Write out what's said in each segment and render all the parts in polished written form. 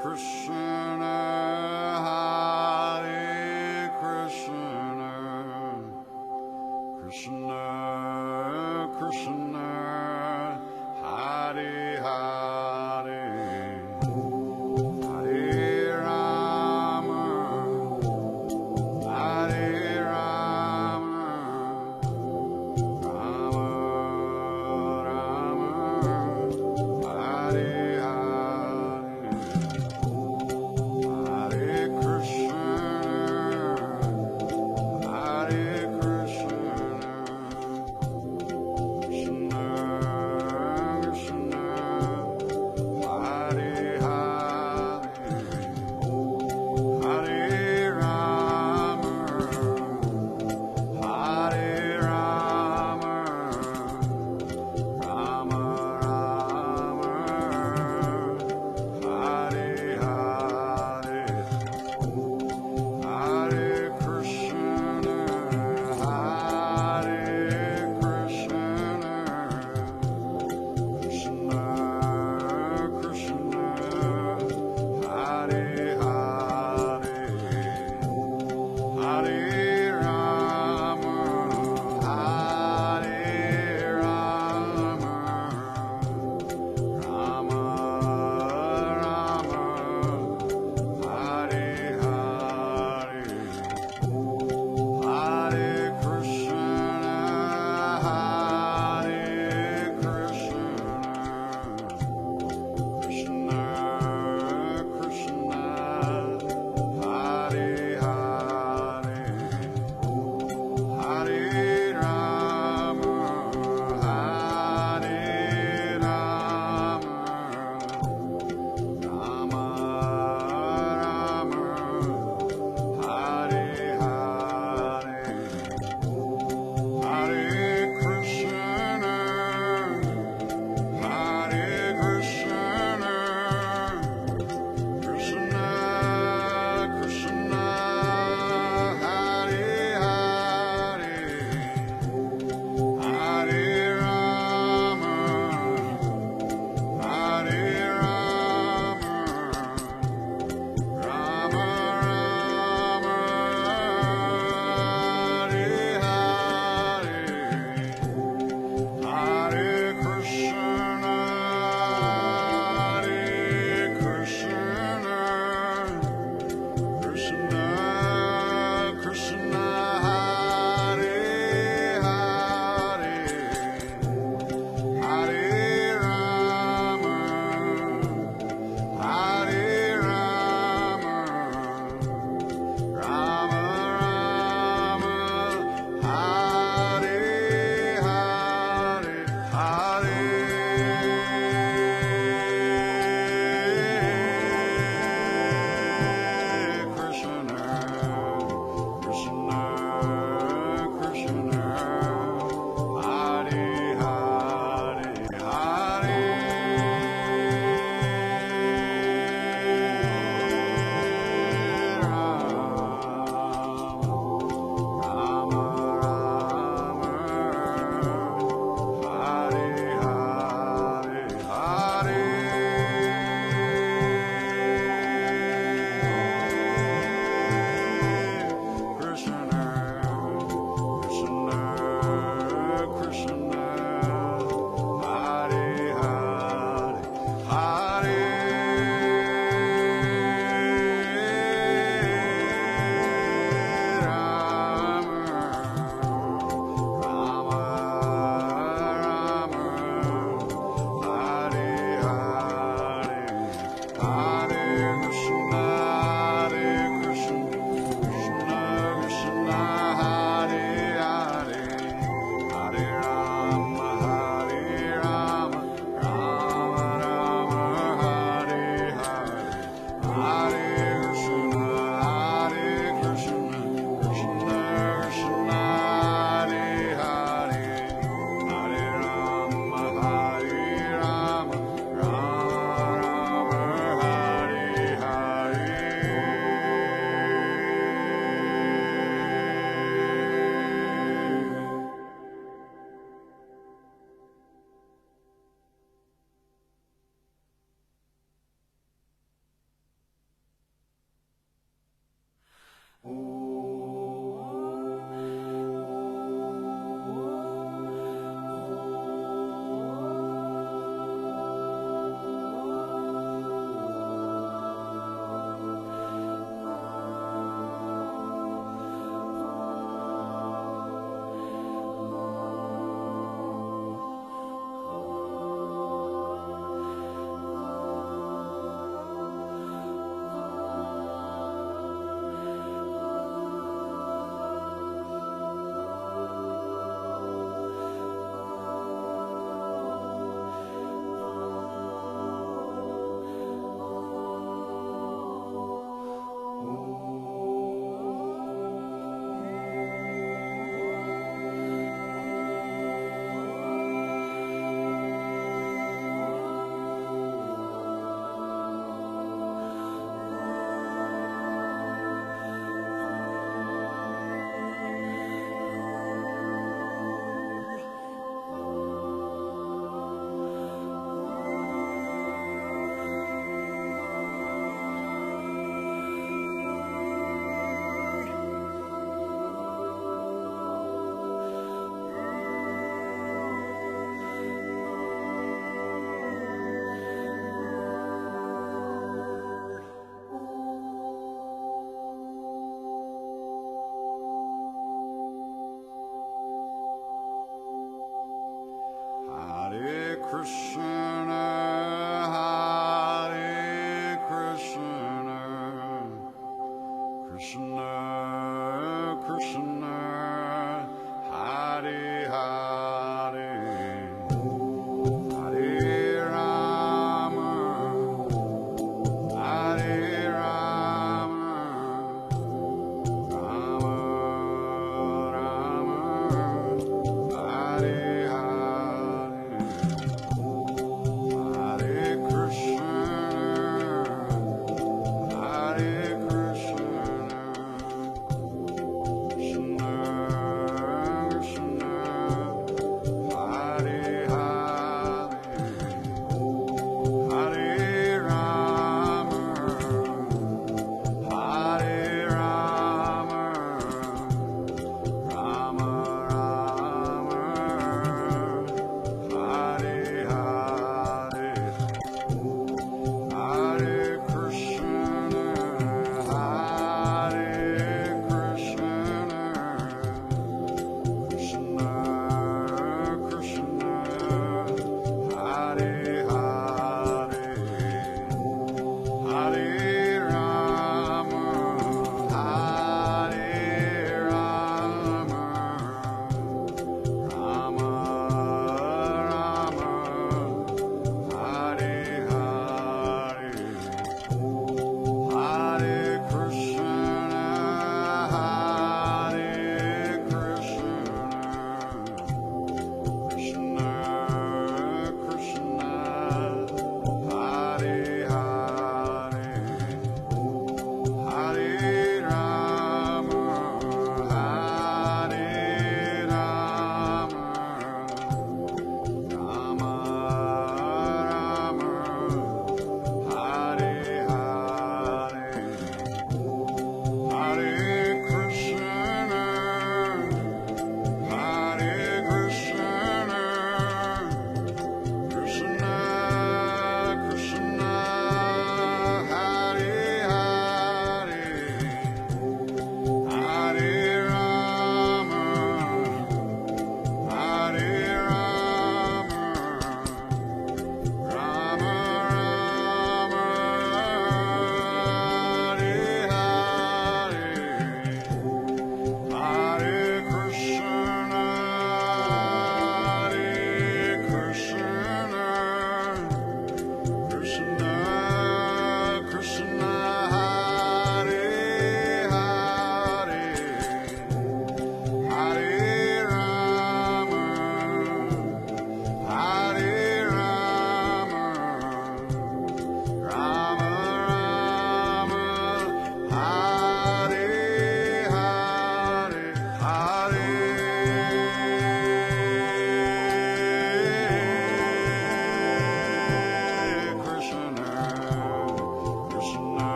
Krishna, Hare Krishna, Krishna Krishna, Hare Hare, Hare Rama, Hare Rama, Rama Rama, Hare Hare.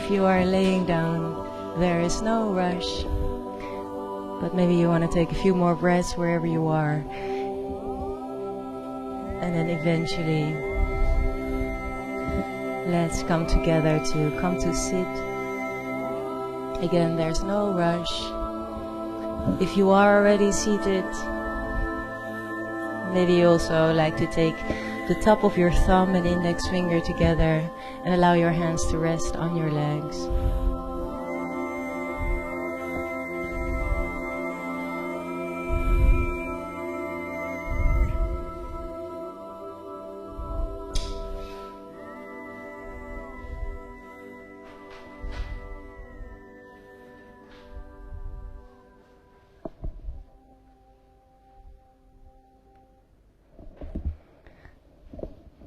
if you are laying down, there is no rush. But maybe you want to take a few more breaths wherever you are. And then eventually, let's come together to come to sit. Again, there's no rush. If you are already seated, maybe you also like to take the top of your thumb and index finger together and allow your hands to rest on your legs.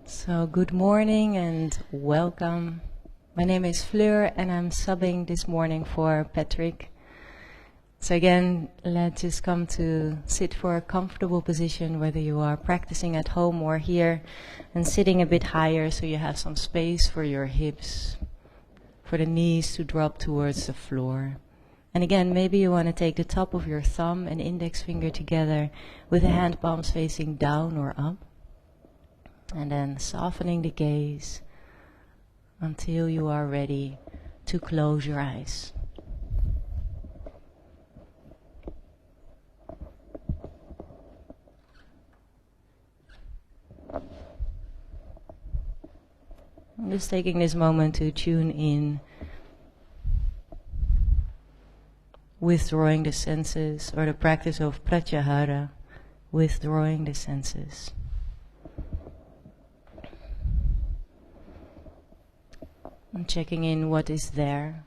So good morning and welcome. My name is Fleur and I'm subbing this morning for Patrick. So again, let's just come to sit for a comfortable position, whether you are practicing at home or here, and sitting a bit higher so you have some space for your hips, for the knees to drop towards the floor. And again, maybe you want to take the top of your thumb and index finger together with the hand palms facing down or up. And then softening the gaze until you are ready to close your eyes. I'm just taking this moment to tune in, withdrawing the senses, or the practice of pratyahara, withdrawing the senses. And checking in what is there.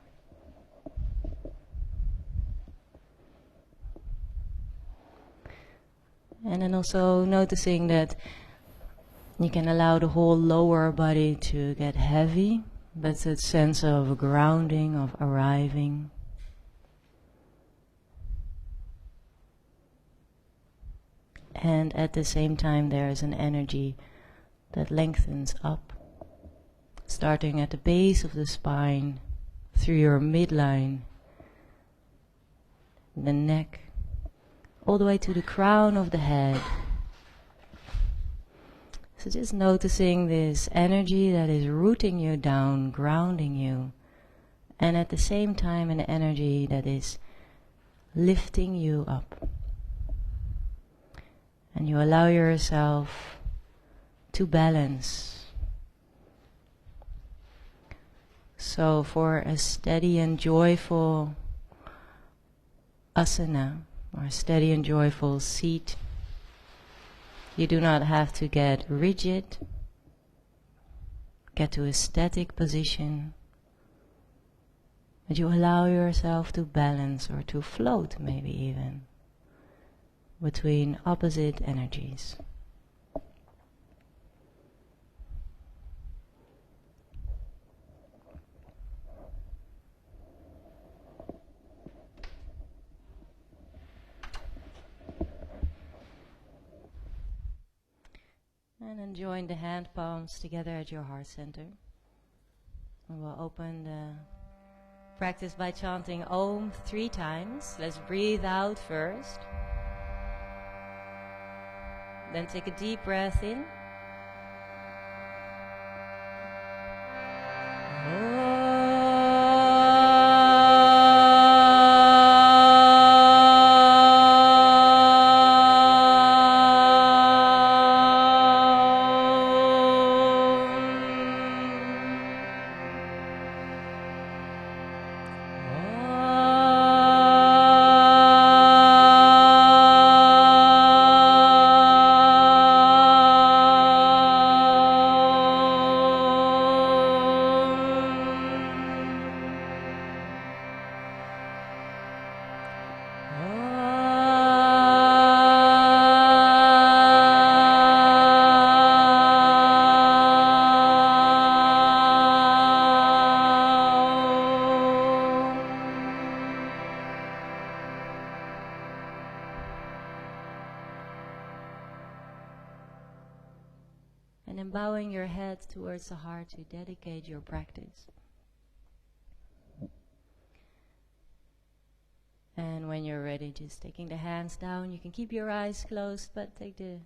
And then also noticing that you can allow the whole lower body to get heavy. That's a sense of grounding, of arriving. And at the same time there is an energy that lengthens up, starting at the base of the spine, through your midline, the neck, all the way to the crown of the head. So just noticing this energy that is rooting you down, grounding you, and at the same time an energy that is lifting you up. And you allow yourself to balance. So for a steady and joyful asana, or a steady and joyful seat, you do not have to get rigid, get to a static position, but you allow yourself to balance or to float maybe even between opposite energies. And then join the hand palms together at your heart center. And we'll open the practice by chanting Om 3 times. Let's breathe out first. Then take a deep breath in. And then bowing your head towards the heart to dedicate your practice. And when you're ready, just taking the hands down. You can keep your eyes closed, but take the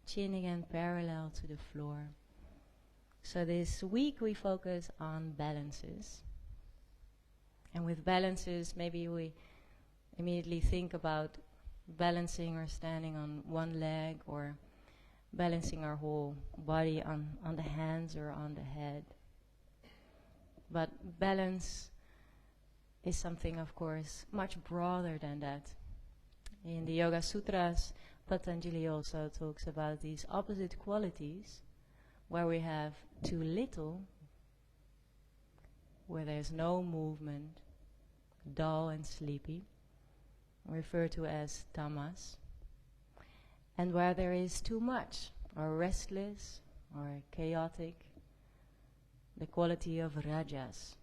chin again parallel to the floor. So this week we focus on balances. And with balances, maybe we immediately think about balancing or standing on one leg, or balancing our whole body on the hands or on the head. But balance is something, of course, much broader than that. In the Yoga Sutras, Patanjali also talks about these opposite qualities, where we have too little, where there's no movement, dull and sleepy, referred to as tamas, and where there is too much, or restless, or chaotic, the quality of rajas.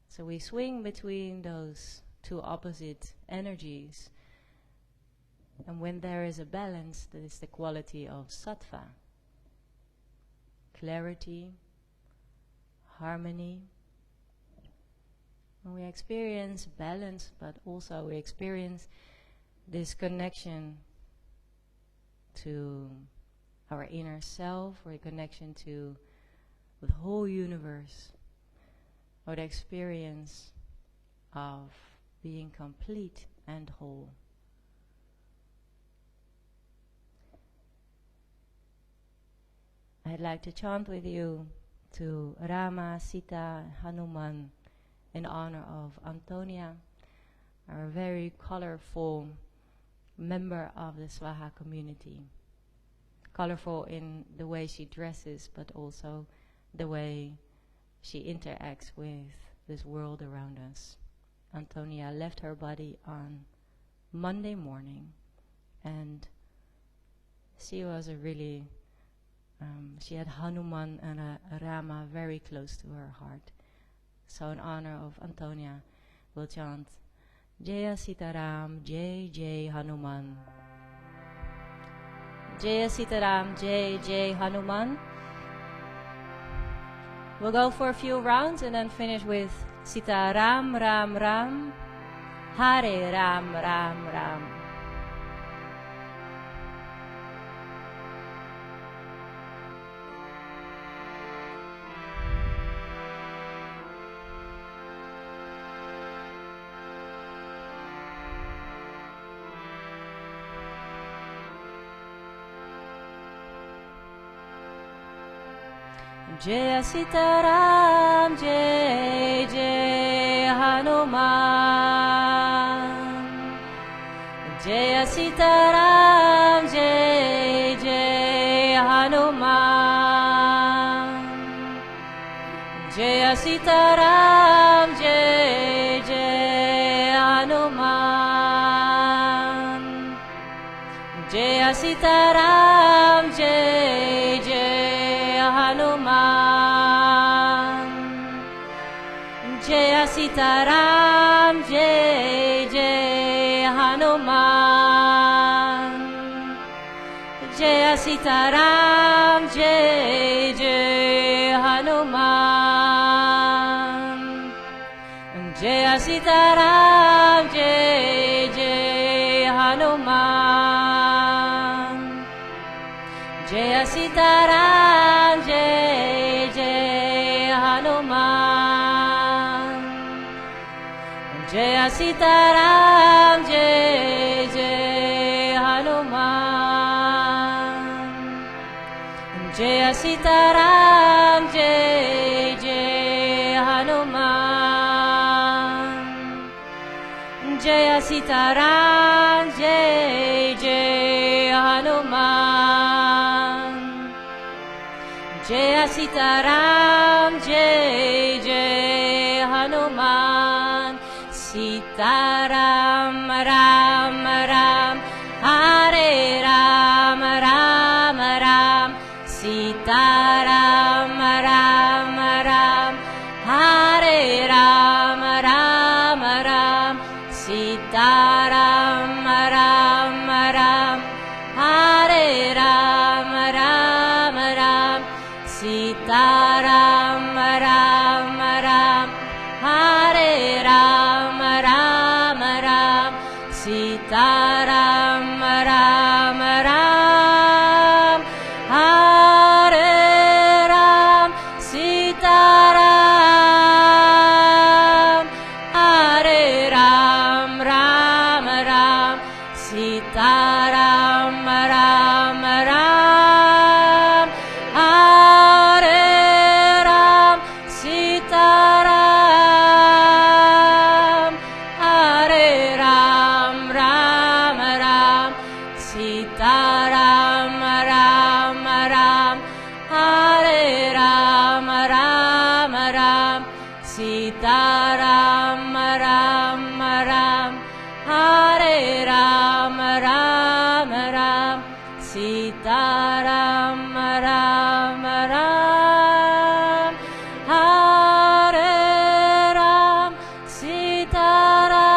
So we swing between those two opposite energies, and when there is a balance, that is the quality of sattva, clarity, harmony. And we experience balance, but also we experience this connection to our inner self, or a connection to the whole universe, or the experience of being complete and whole. I'd like to chant with you to Rama, Sita, Hanuman in honor of Antonia, our very colorful member of the Svaha community. Colorful in the way she dresses, but also the way she interacts with this world around us. Antonia left her body on Monday morning, and she was a really, she had Hanuman and Rama very close to her heart. So in honor of Antonia, we'll chant Jaya Sitaram, Jai Jai Hanuman. Jaya Sitaram, Jai Jai Hanuman. We'll go for a few rounds and then finish with Sita Ram Ram Ram, Hare Ram Ram Ram. Jaya Sitaram, Jai Jai Hanuman. Jaya Sitaram, Jai Jai Hanuman. Jaya Sitaram, Jai Jai Hanuman. Jaya Sitaram, Jai Jai Hanuman. Jaya Sitaram, Jai Jai Hanuman. Jaya Sitaram, Jai Jai Hanuman. Jaya Sitaram, Jai Jai Hanuman. Jaya Sitaram, Jai Jai Hanuman. Jaya Sitaram, Jai Jai Hanuman. Jaya Sitaram, Jai Jai Hanuman. Jaya Sitaram, Jai Jai Hanuman. Jaya Sitaram, Jai Jai Hanuman. Sitaram, Ram Ram, Hare Ram, Ram Ram. Sitaram, Ram Ram, Hare Ram, Ram Ram. Sitaram, Ram Ram, Hare Ram, Ram Ram. Sitaram, Ram Ram, Hare Ram, Ram Ram Ram, Hare Ram, Sita Ram, Hare Ram, Ram Ram, Sita Ram, Ram Ram, Hare Ram, Sita Ram, Hare Ram, Ram Ram, Sita Ram, Ram Ram, Hare Ram, Ram Ram, Sita Ram, Ram Ram, Hare Ram, Ram Ram, Sita Ram, Ram Ram, Hare Ram, Sita Ram,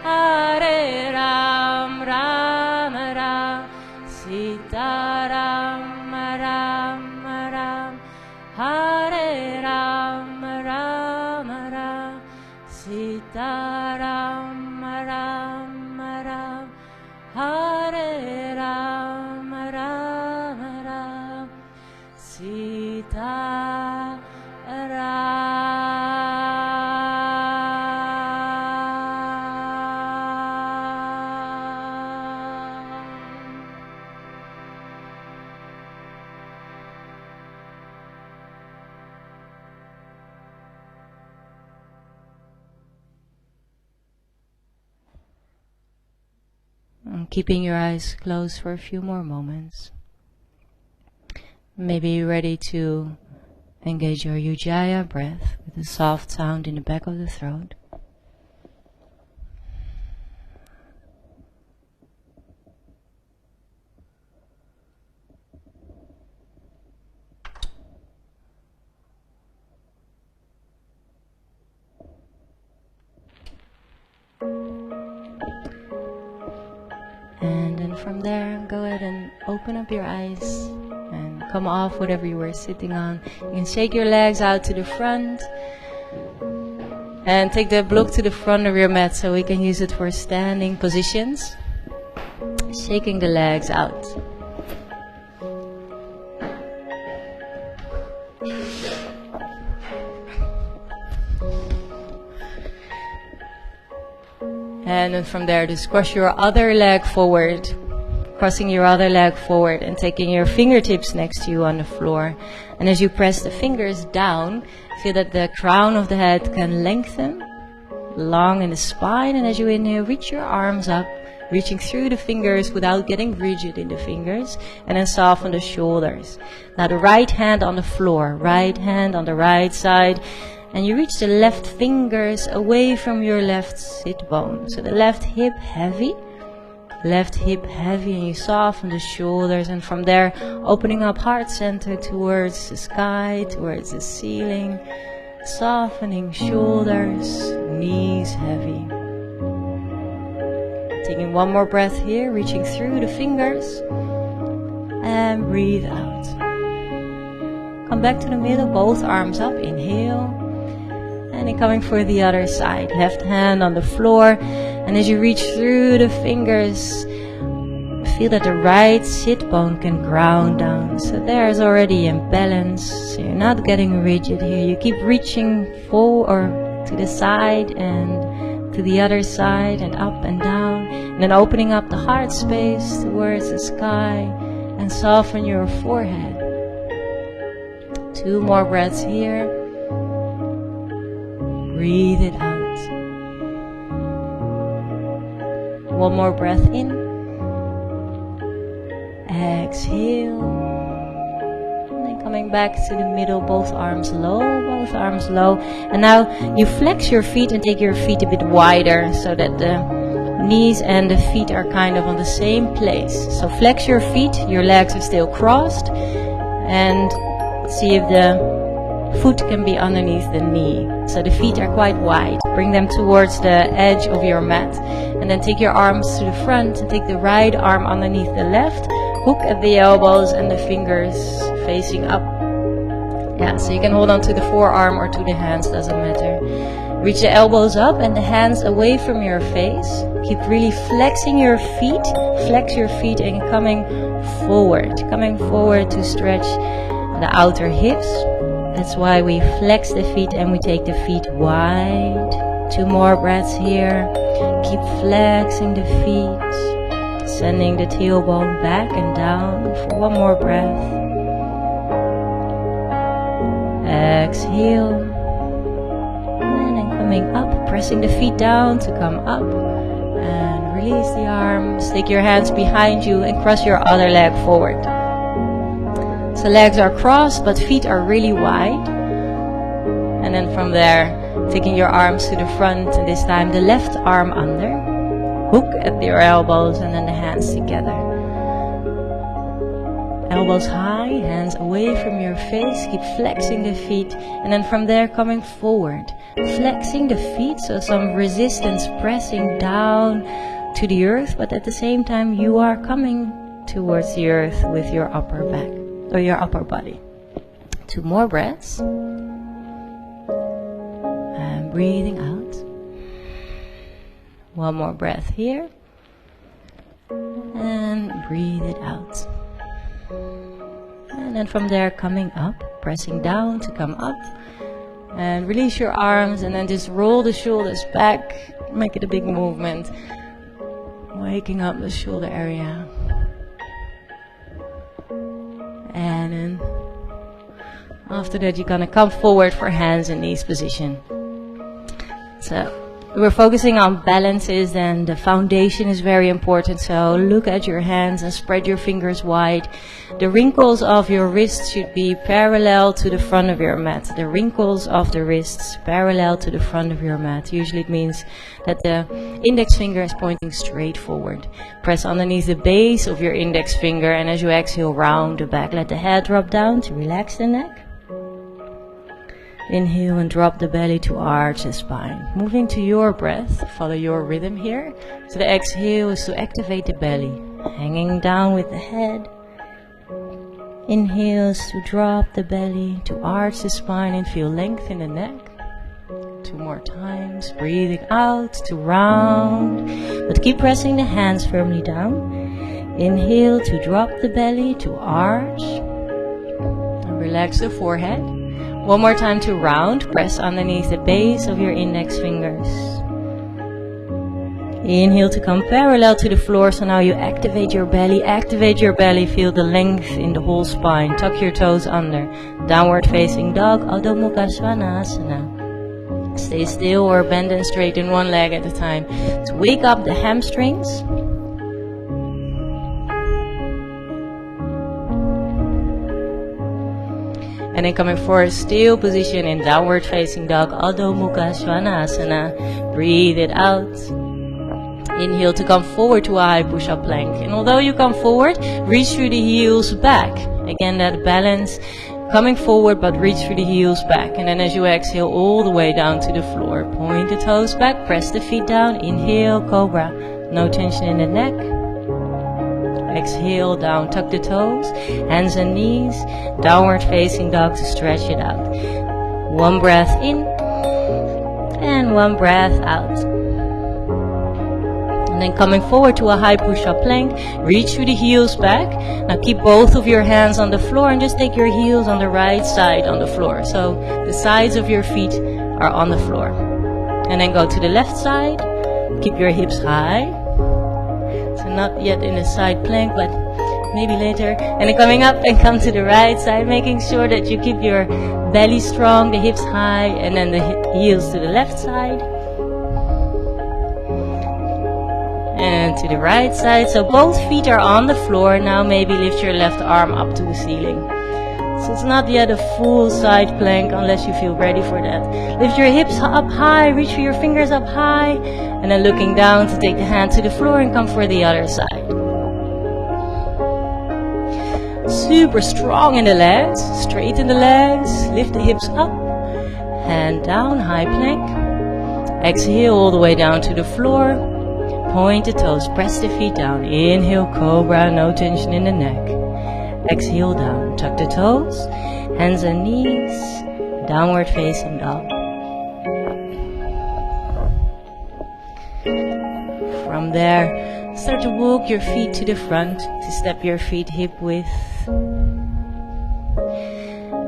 Hare Ram, Ram Ram, Sita Ram, Ram Ram, Hare Ram, Ram Ram, Sita Ram, Ram Ram, Hare Ram, Ram Ram, Sita Ram. And keeping your eyes closed for a few more moments. Maybe you're ready to engage your Ujjayi breath with a soft sound in the back of the throat. And then from there, go ahead and open up your eyes and come off whatever you were sitting on. You can shake your legs out to the front and take the block to the front of your mat so we can use it for standing positions. Shaking the legs out. And then from there, just cross your other leg forward, crossing your other leg forward and taking your fingertips next to you on the floor. And as you press the fingers down, feel that the crown of the head can lengthen, long in the spine. And as you inhale, reach your arms up, reaching through the fingers without getting rigid in the fingers, and then soften the shoulders. Now the right hand on the floor, right hand on the right side. And you reach the left fingers away from your left sit bone. So the left hip heavy, and you soften the shoulders. And from there, opening up heart center towards the sky, towards the ceiling. Softening shoulders, knees heavy. Taking one more breath here, reaching through the fingers. And breathe out. Come back to the middle, both arms up, inhale. And then coming for the other side, left hand on the floor. And as you reach through the fingers, feel that the right sit bone can ground down. So there's already imbalance. So you're not getting rigid here. You keep reaching forward or to the side and to the other side and up and down. And then opening up the heart space towards the sky and soften your forehead. 2 more breaths here. Breathe it out. 1 more breath in. Exhale. And then coming back to the middle, both arms low. And now you flex your feet and take your feet a bit wider so that the knees and the feet are kind of on the same place. So flex your feet, your legs are still crossed. And see if the foot can be underneath the knee. So the feet are quite wide. Bring them towards the edge of your mat. And then take your arms to the front and take the right arm underneath the left. Hook at the elbows and the fingers facing up. Yeah, so you can hold on to the forearm or to the hands, doesn't matter. Reach the elbows up and the hands away from your face. Keep really flexing your feet. Flex your feet and coming forward. Coming forward to stretch the outer hips. That's why we flex the feet and we take the feet wide. 2 more breaths here. Keep flexing the feet. Sending the tailbone back and down for 1 more breath. Exhale. And then coming up, pressing the feet down to come up. And release the arms. Take your hands behind you and cross your other leg forward. So legs are crossed, but feet are really wide. And then from there, taking your arms to the front, and this time the left arm under. Hook at your elbows and then the hands together. Elbows high, hands away from your face. Keep flexing the feet. And then from there, coming forward. Flexing the feet, so some resistance pressing down to the earth. But at the same time, you are coming towards the earth with your upper back. Or your upper body. 2 more breaths. And breathing out. 1 more breath here. And breathe it out. And then from there coming up. Pressing down to come up. And release your arms and then just roll the shoulders back. Make it a big movement. Waking up the shoulder area. And then after that you're gonna come forward for hands and knees position. So we're focusing on balances and the foundation is very important. So look at your hands and spread your fingers wide. The wrinkles of your wrists should be parallel to the front of your mat. The wrinkles of the wrists parallel to the front of your mat. Usually it means that the index finger is pointing straight forward. Press underneath the base of your index finger and as you exhale, round the back. Let the head drop down to relax the neck. Inhale and drop the belly to arch the spine. Moving to your breath, follow your rhythm here. So the exhale is to activate the belly. Hanging down with the head. Inhales to drop the belly, to arch the spine and feel length in the neck. 2 more times. Breathing out to round. But keep pressing the hands firmly down. Inhale to drop the belly, to arch. And relax the forehead. 1 more time to round. Press underneath the base of your index fingers. Inhale to come parallel to the floor. So now you activate your belly. Activate your belly. Feel the length in the whole spine. Tuck your toes under. Downward facing dog. Adho Mukha Svanasana. Stay still or bend and straighten 1 leg at a time. To wake up the hamstrings. And then coming forward, still position in downward facing dog, Adho Mukha Svanasana. Breathe it out. Inhale to come forward to a high push-up plank. And although you come forward, reach through the heels back. Again, that balance, coming forward but reach through the heels back. And then as you exhale, all the way down to the floor. Point the toes back, press the feet down. Inhale, cobra. No tension in the neck. Exhale, down, tuck the toes, hands and knees, downward facing dog to stretch it out. 1 breath in, and 1 breath out. And then coming forward to a high push-up plank, reach through the heels back. Now keep both of your hands on the floor and just take your heels on the right side on the floor. So the sides of your feet are on the floor. And then go to the left side, keep your hips high. So not yet in a side plank, but maybe later. And then coming up and come to the right side, making sure that you keep your belly strong, the hips high, and then the heels to the left side. And to the right side. So both feet are on the floor. Now maybe lift your left arm up to the ceiling. So it's not yet a full side plank unless you feel ready for that. Lift your hips up high, reach for your fingers up high, and then looking down to take the hand to the floor and come for the other side. Super strong in the legs, straighten the legs, lift the hips up, hand down, high plank. Exhale all the way down to the floor, point the toes, press the feet down. Inhale, cobra, no tension in the neck. Exhale down, tuck the toes, hands and knees, downward facing dog. From there, start to walk your feet to the front, to step your feet hip width.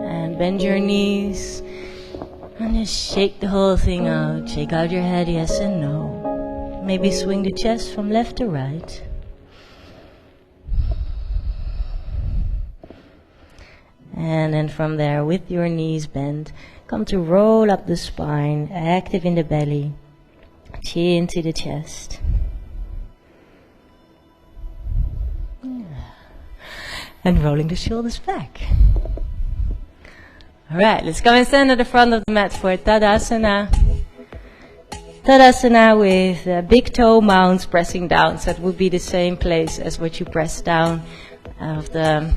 And bend your knees. And just shake the whole thing out. Shake out your head, yes and no. Maybe swing the chest from left to right. And then from there, with your knees bent, come to roll up the spine, active in the belly, chin to the chest. And rolling the shoulders back. Alright, let's come and stand at the front of the mat for Tadasana. Tadasana with big toe mounds pressing down. So that would be the same place as what you press down of the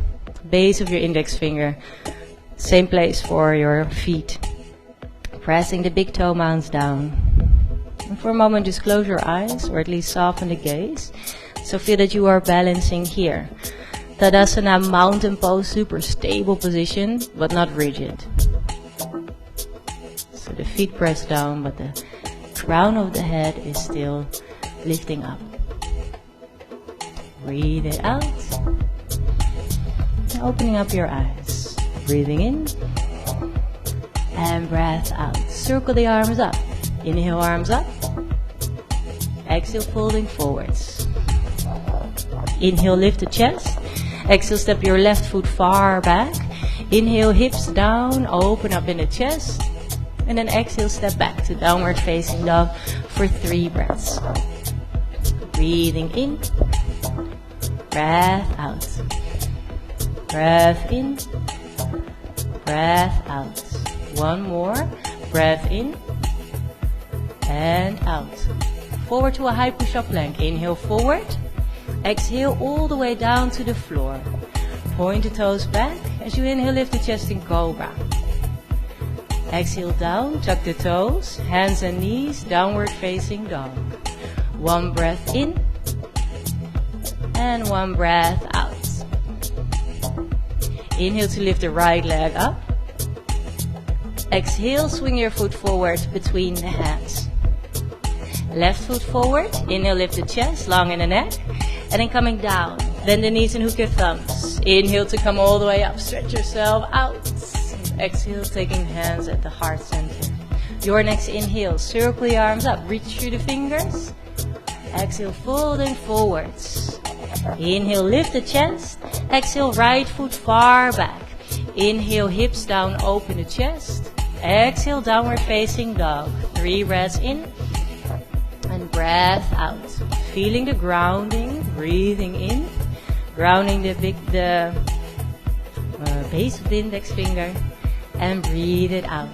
base of your index finger. Same place for your feet. Pressing the big toe mounds down. And for a moment just close your eyes, or at least soften the gaze. So feel that you are balancing here. Tadasana, mountain pose, super stable position, but not rigid. So the feet press down, but the crown of the head is still lifting up. Breathe it out. Opening up your eyes. Breathing in. And breath out. Circle the arms up. Inhale, arms up. Exhale, folding forwards. Inhale, lift the chest. Exhale, step your left foot far back. Inhale, hips down, open up in the chest. And then exhale, step back to downward facing dog for 3 breaths. Breathing in. Breath out. Breath in. Breath out. One more. Breath in. And out. Forward to a high push-up plank. Inhale forward. Exhale all the way down to the floor. Point the toes back. As you inhale, lift the chest in cobra. Exhale down, tuck the toes, hands and knees, downward facing dog. 1 breath in. And 1 breath out. Inhale to lift the right leg up. Exhale, swing your foot forward between the hands. Left foot forward. Inhale, lift the chest, long in the neck. And then coming down, bend the knees and hook your thumbs. Inhale to come all the way up, stretch yourself out. Exhale, taking hands at the heart center. Your next inhale, circle the arms up, reach through the fingers. Exhale, folding forwards. Inhale, lift the chest. Exhale, right foot far back. Inhale, hips down, open the chest. Exhale, downward facing dog. 3 breaths in. And breath out. Feeling the grounding, breathing in, grounding the base of the index finger, and breathe it out.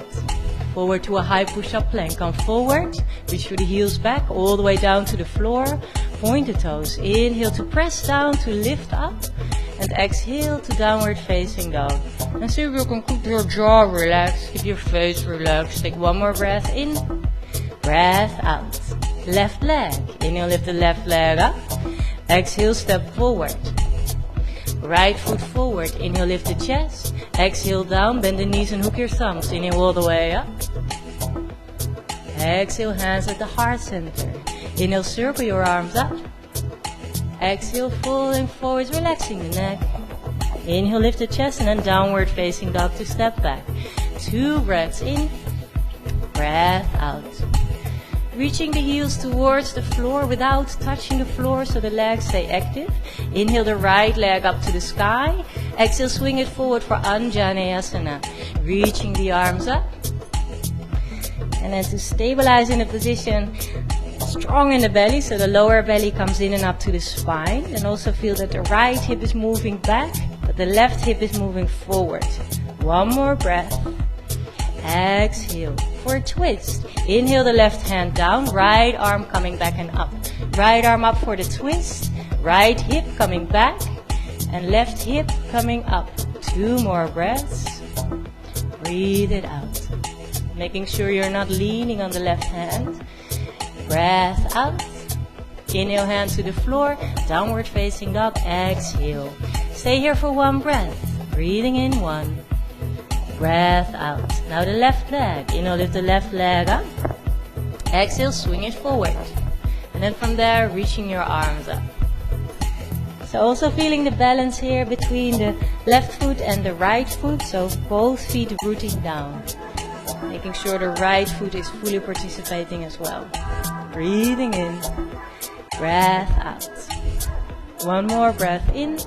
Forward to a high push-up plank. Come forward, reach through the heels back, all the way down to the floor. Point the toes. Inhale to press down, to lift up, and exhale to downward facing dog. And see if you can keep your jaw relaxed, keep your face relaxed. Take 1 more breath in, breath out. Left leg. Inhale, lift the left leg up. Exhale, step forward. Right foot forward. Inhale, lift the chest. Exhale, down, bend the knees and hook your thumbs. Inhale all the way up. Exhale, hands at the heart center. Inhale, circle your arms up. Exhale, folding forwards, relaxing the neck. Inhale, lift the chest and then downward facing dog to step back. 2 breaths in. Breath out. Reaching the heels towards the floor without touching the floor so the legs stay active. Inhale the right leg up to the sky. Exhale, swing it forward for Anjaneyasana. Reaching the arms up. And then to stabilize in the position, strong in the belly, so the lower belly comes in and up to the spine. And also feel that the right hip is moving back, but the left hip is moving forward. 1 more breath. Exhale for a twist. Inhale the left hand down, right arm coming back and up. Right arm up for the twist, right hip coming back, and left hip coming up. 2 more breaths. Breathe it out. Making sure you're not leaning on the left hand. Breath out. Inhale, hands to the floor, downward facing dog. Exhale. Stay here for 1 breath. Breathing in 1. Breath out. Now the left leg. Inhale, lift the left leg up. Exhale, swing it forward. And then from there, reaching your arms up. So also feeling the balance here between the left foot and the right foot. So both feet rooting down. Making sure the right foot is fully participating as well. Breathing in. Breath out. One more breath in.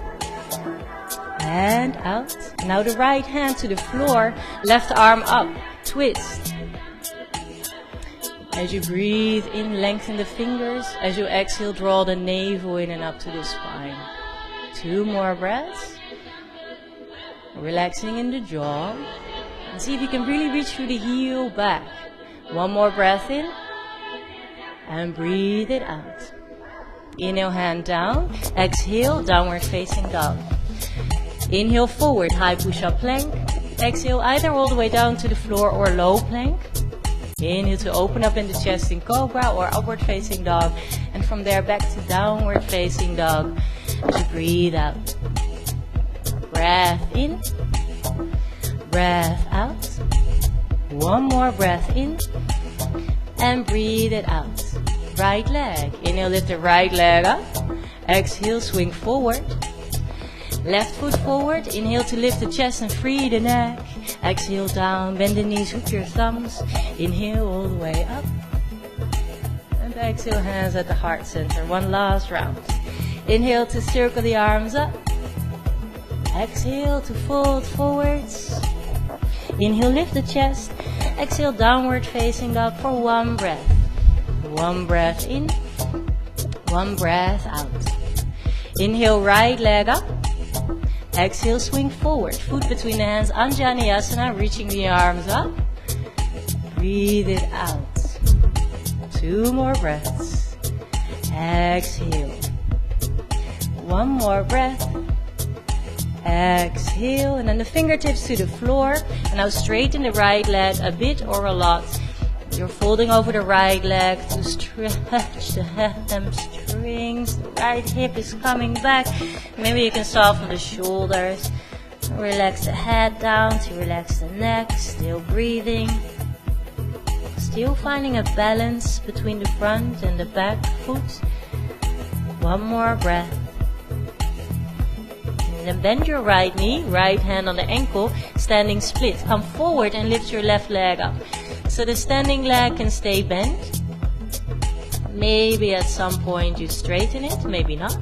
And out. Now the right hand to the floor. Left arm up. Twist. As you breathe in, lengthen the fingers. As you exhale, draw the navel in and up to the spine. 2 more breaths. Relaxing in the jaw. And see if you can really reach through the heel back. 1 more breath in. And breathe it out. Inhale, hand down. Exhale, downward facing dog. Inhale, forward, high push-up plank. Exhale, either all the way down to the floor or low plank. Inhale to open up in the chest in cobra or upward facing dog. And from there back to downward facing dog. As you breathe out. Breath in. Breath out. 1 more breath in. And breathe it out. Right leg. Inhale, lift the right leg up. Exhale, swing forward. Left foot forward. Inhale to lift the chest and free the neck. Exhale down, bend the knees, hook your thumbs. Inhale all the way up. And exhale, hands at the heart center. 1 last round. Inhale to circle the arms up. Exhale to fold forwards. Inhale, lift the chest. Exhale, downward facing dog for 1 breath. 1 breath in. 1 breath out. Inhale, right leg up. Exhale, swing forward. Foot between the hands, Anjaneyasana, reaching the arms up. Breathe it out. 2 more breaths. Exhale. 1 more breath. Exhale. And then the fingertips to the floor. And now straighten the right leg a bit or a lot. You're folding over the right leg to stretch the hamstrings. The right hip is coming back. Maybe you can soften the shoulders. Relax the head down to relax the neck. Still breathing. Still finding a balance between the front and the back foot. 1 more breath. And then bend your right knee, right hand on the ankle, standing split. Come forward and lift your left leg up. So the standing leg can stay bent. Maybe at some point you straighten it, maybe not.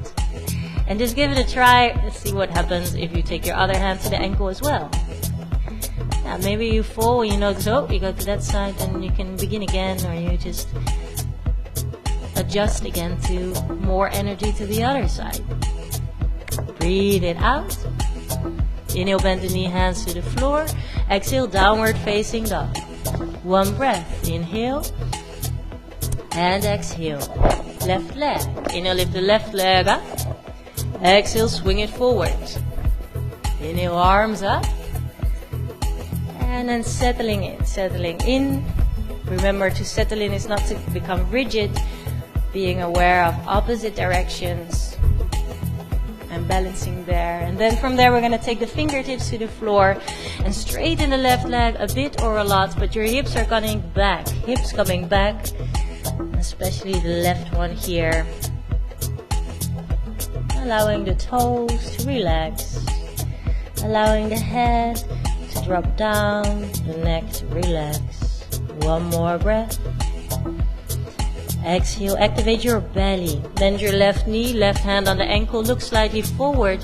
And just give it a try. Let's see what happens if you take your other hand to the ankle as well. Yeah, maybe you fall, you notice, oh, you go to that side, and you can begin again, or you just adjust again to more energy to the other side. Breathe it out. Inhale, bend the knee, hands to the floor. Exhale, downward facing dog. 1 breath. Inhale. And exhale. Left leg. Inhale, lift the left leg up. Exhale, swing it forward. Inhale, arms up. And then settling in. Remember, to settle in is not to become rigid. Being aware of opposite directions. And balancing there. And then from there, we're going to take the fingertips to the floor and straighten the left leg a bit or a lot, but your hips are coming back. Hips coming back, especially the left one here. Allowing the toes to relax. Allowing the head to drop down, the neck to relax. 1 more breath. Exhale, activate your belly. Bend your left knee, left hand on the ankle, look slightly forward.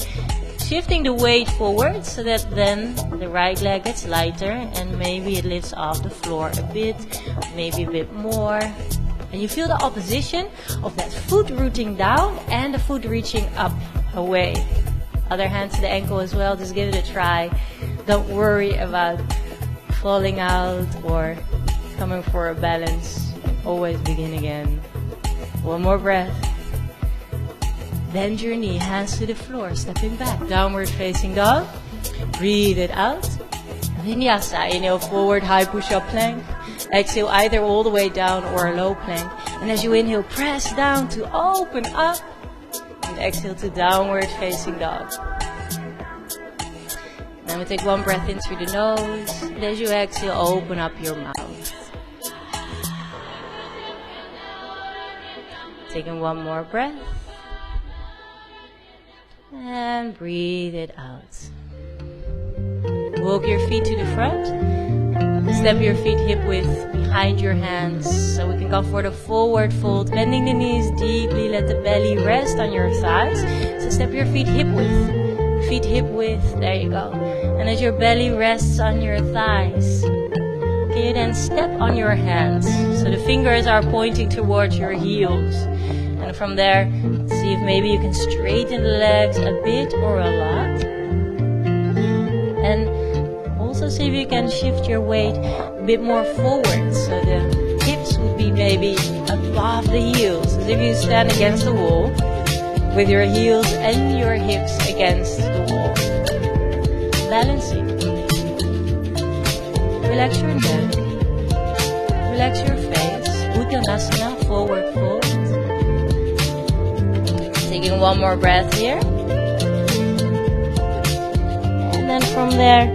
Shifting the weight forward so that then the right leg gets lighter and maybe it lifts off the floor a bit, maybe a bit more. And you feel the opposition of that foot rooting down and the foot reaching up, away. Other hand to the ankle as well, just give it a try. Don't worry about falling out or coming for a balance. Always begin again. 1 more breath. Bend your knee, hands to the floor, stepping back. Downward facing dog. Breathe it out. Vinyasa. Inhale, forward, high push-up plank. Exhale, either all the way down or a low plank. And as you inhale, press down to open up. And exhale to downward facing dog. Then we take 1 breath in through the nose. And as you exhale, open up your mouth. Taking one more breath. And breathe it out. Walk your feet to the front. Step your feet hip width behind your hands so we can go for the forward fold. Bending the knees deeply, let the belly rest on your thighs. So step your feet hip width. Feet hip width, there you go. And as your belly rests on your thighs, can you then step on your hands so the fingers are pointing towards your heels. And from there, see if maybe you can straighten the legs a bit or a lot. And also see if you can shift your weight a bit more forward. So the hips would be maybe above the heels. As if you stand against the wall with your heels and your hips against the wall. Balancing. Relax your neck. Relax your face. Uttanasana, forward fold. Taking one more breath here. And then from there,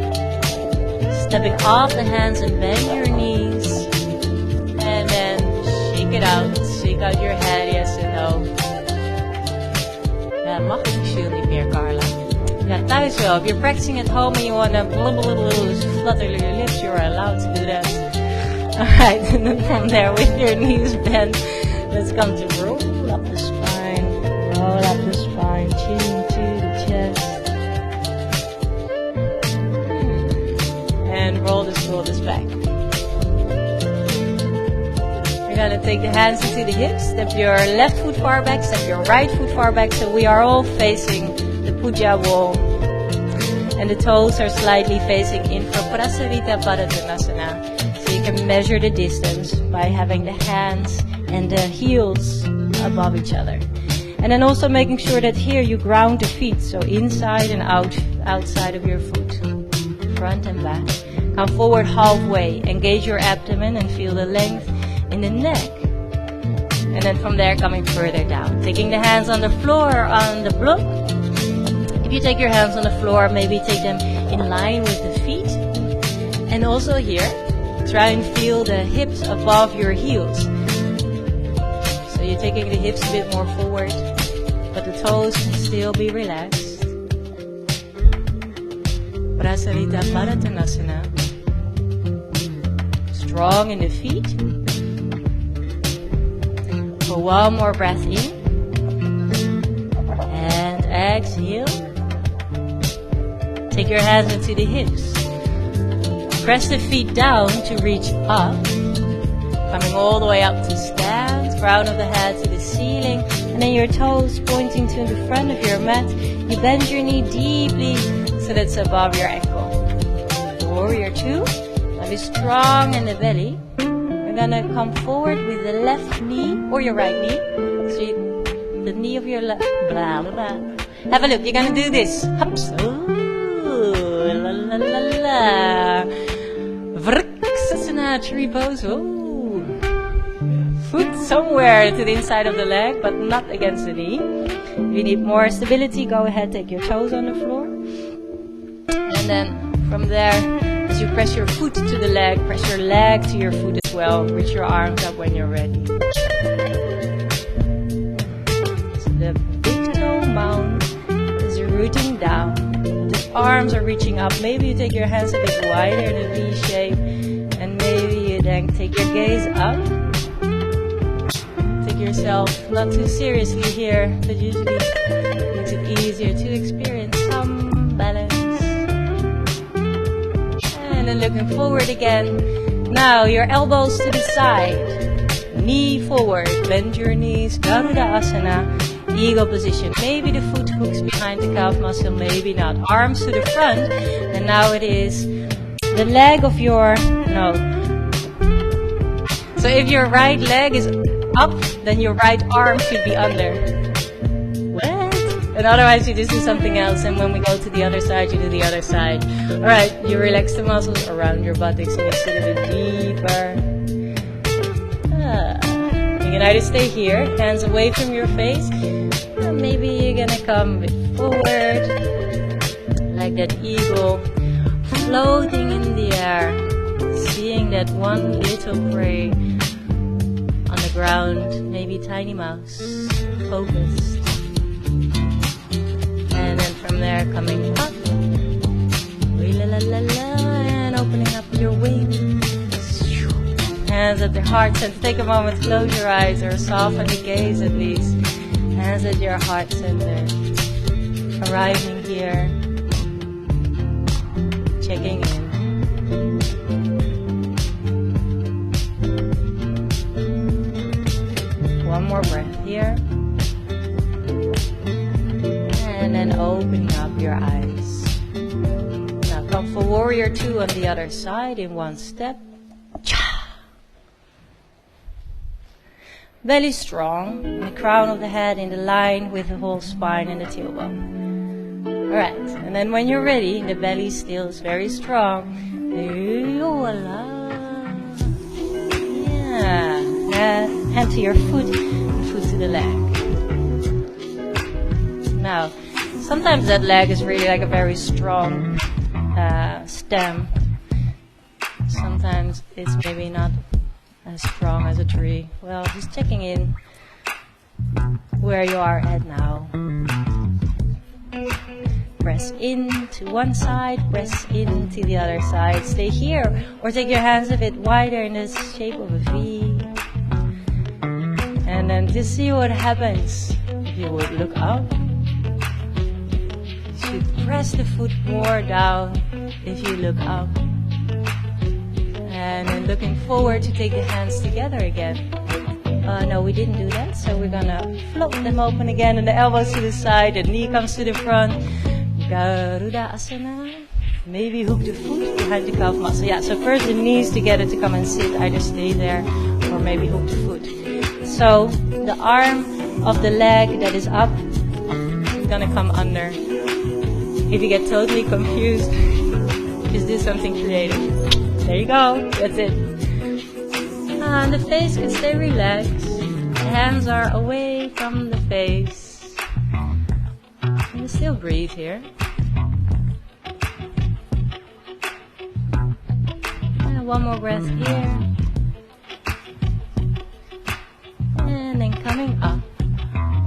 stepping off the hands and bend your knees. And then shake it out. Shake out your head, yes and no. Ja, mag officieel niet meer, Carla. Ja, thuis wel. If you're practicing at home and you want to flutter your lips, you're allowed to do that. Alright, and then from there, with your knees bent, let's come to roll up the spine. Roll up the spine, chin to the chest. And roll the shoulders back. You're gonna take the hands into the hips, step your left foot far back, step your right foot far back, so we are all facing the puja wall. And the toes are slightly facing in for Prasarita Padottanasana. So you can measure the distance by having the hands and the heels above each other. And then also making sure that here you ground the feet, so inside and outside of your foot, front and back. Come forward halfway, engage your abdomen and feel the length in the neck. And then from there coming further down, taking the hands on the floor on the block. If you take your hands on the floor, maybe take them in line with the feet. And also here, try and feel the hips above your heels. So you're taking the hips a bit more forward, but the toes can still be relaxed. Prasarita Padottanasana. Strong in the feet. For one more breath in. And exhale. Take your hands into the hips. Press the feet down to reach up. Coming all the way up to stand. Crown of the head to the ceiling. And then your toes pointing to the front of your mat. You bend your knee deeply so that's above your ankle. Warrior 2. Now be strong in the belly. We're gonna come forward with the left knee or your right knee. So the knee of your left. Blah, blah, blah. Have a look. You're gonna do this. Hops. Ooh, la la la la. Vrksasana, tree pose. Ooh. Foot somewhere to the inside of the leg, but not against the knee. If you need more stability, go ahead, take your toes on the floor. And then from there, as you press your foot to the leg, press your leg to your foot as well. Reach your arms up when you're ready. So the big toe mound is rooting down. The arms are reaching up. Maybe you take your hands a bit wider in a V shape. And maybe you then take your gaze up. Take yourself not too seriously here, but usually makes it easier to experience some balance. And then looking forward again. Now your elbows to the side. Knee forward. Bend your knees. Garuda Asana. Eagle position. Maybe the foot hooks behind the calf muscle, maybe not. Arms to the front. And now it is the leg of your, no. So if your right leg is up, then your right arm should be under. What? And otherwise you just do something else, and when we go to the other side, you do the other side. Alright, you relax the muscles around your buttocks and you sit a bit deeper. You can either stay here, hands away from your face, or maybe you're gonna come a bit forward, like that eagle, floating in the air, seeing that one little prey on the ground, maybe tiny mouse, focused. And then from there coming up, la la la la, and opening up your wings. Hands at the heart center. Take a moment, close your eyes or soften the gaze at least. Hands at your heart center. Arriving here. Checking in. One more breath here. And then opening up your eyes. Now come for warrior 2 on the other side in one step. Belly strong, and the crown of the head in the line with the whole spine and the tailbone. Alright, and then when you're ready, the belly still is very strong. Yeah, hand to your foot, and foot to the leg. Now, sometimes that leg is really like a very strong stem. Sometimes it's maybe not as strong as a tree. Well, just checking in where you are at now. Press in to one side, press in to the other side. Stay here or take your hands a bit wider in the shape of a V. And then just see what happens. If you would look up, you should press the foot more down if you look up. And then looking forward to take the hands together again. No, we didn't do that, so we're gonna float them open again and the elbows to the side, the knee comes to the front. Garuda Asana. Maybe hook the foot behind the calf muscle. Yeah, so first the knees together to come and sit, either stay there or maybe hook the foot. So the arm of the leg that is up is gonna come under. If you get totally confused, just do something creative. There you go, that's it. And the face can stay relaxed. The hands are away from the face. And you still breathe here. And one more breath here. And then coming up.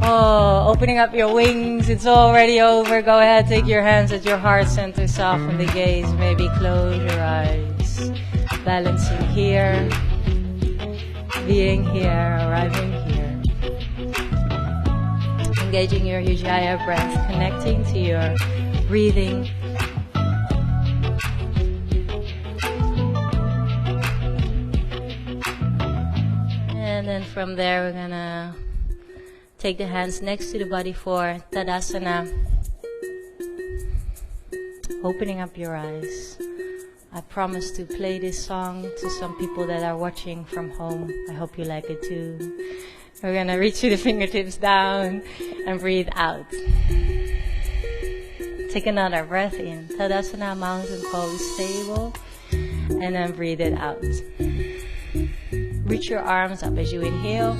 Oh, opening up your wings. It's already over. Go ahead, take your hands at your heart center. Soften the gaze. Maybe close your eyes. Balancing here, being here, arriving here. Engaging your Ujjayi breath, connecting to your breathing. And then from there we're gonna take the hands next to the body for Tadasana. Opening up your eyes. I promise to play this song to some people that are watching from home. I hope you like it too. We're gonna reach through the fingertips down and breathe out. Take another breath in. Tadasana, mountain pose, stable. And then breathe it out. Reach your arms up as you inhale.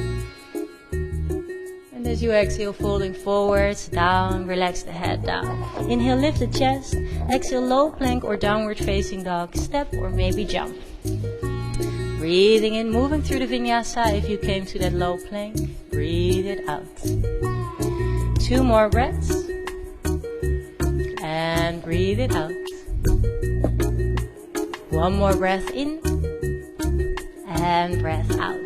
And as you exhale, folding forwards, down, relax the head down. Inhale, lift the chest. Exhale, low plank or downward facing dog, step or maybe jump. Breathing in, moving through the vinyasa. If you came to that low plank, breathe it out. 2 more breaths. And breathe it out. 1 more breath in. And breath out.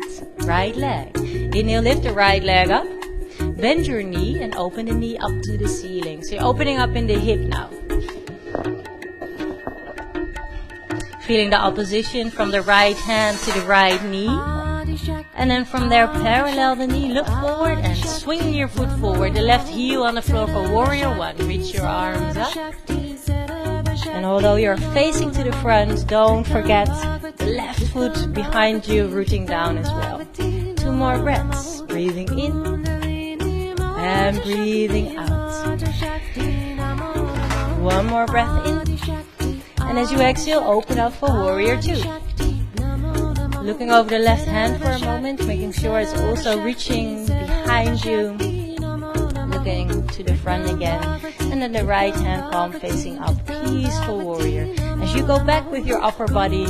Right leg. Inhale, lift the right leg up. Bend your knee and open the knee up to the ceiling. So you're opening up in the hip now. Feeling the opposition from the right hand to the right knee. And then from there, parallel the knee, look forward and swing your foot forward. The left heel on the floor for warrior 1. Reach your arms up. And although you're facing to the front, don't forget the left foot behind you, rooting down as well. 2 more breaths. Breathing in. And breathing out. 1 more breath in. And as you exhale, open up for warrior 2. Looking over the left hand for a moment, making sure it's also reaching behind you. Looking to the front again. And then the right hand palm facing up, peaceful warrior. As you go back with your upper body,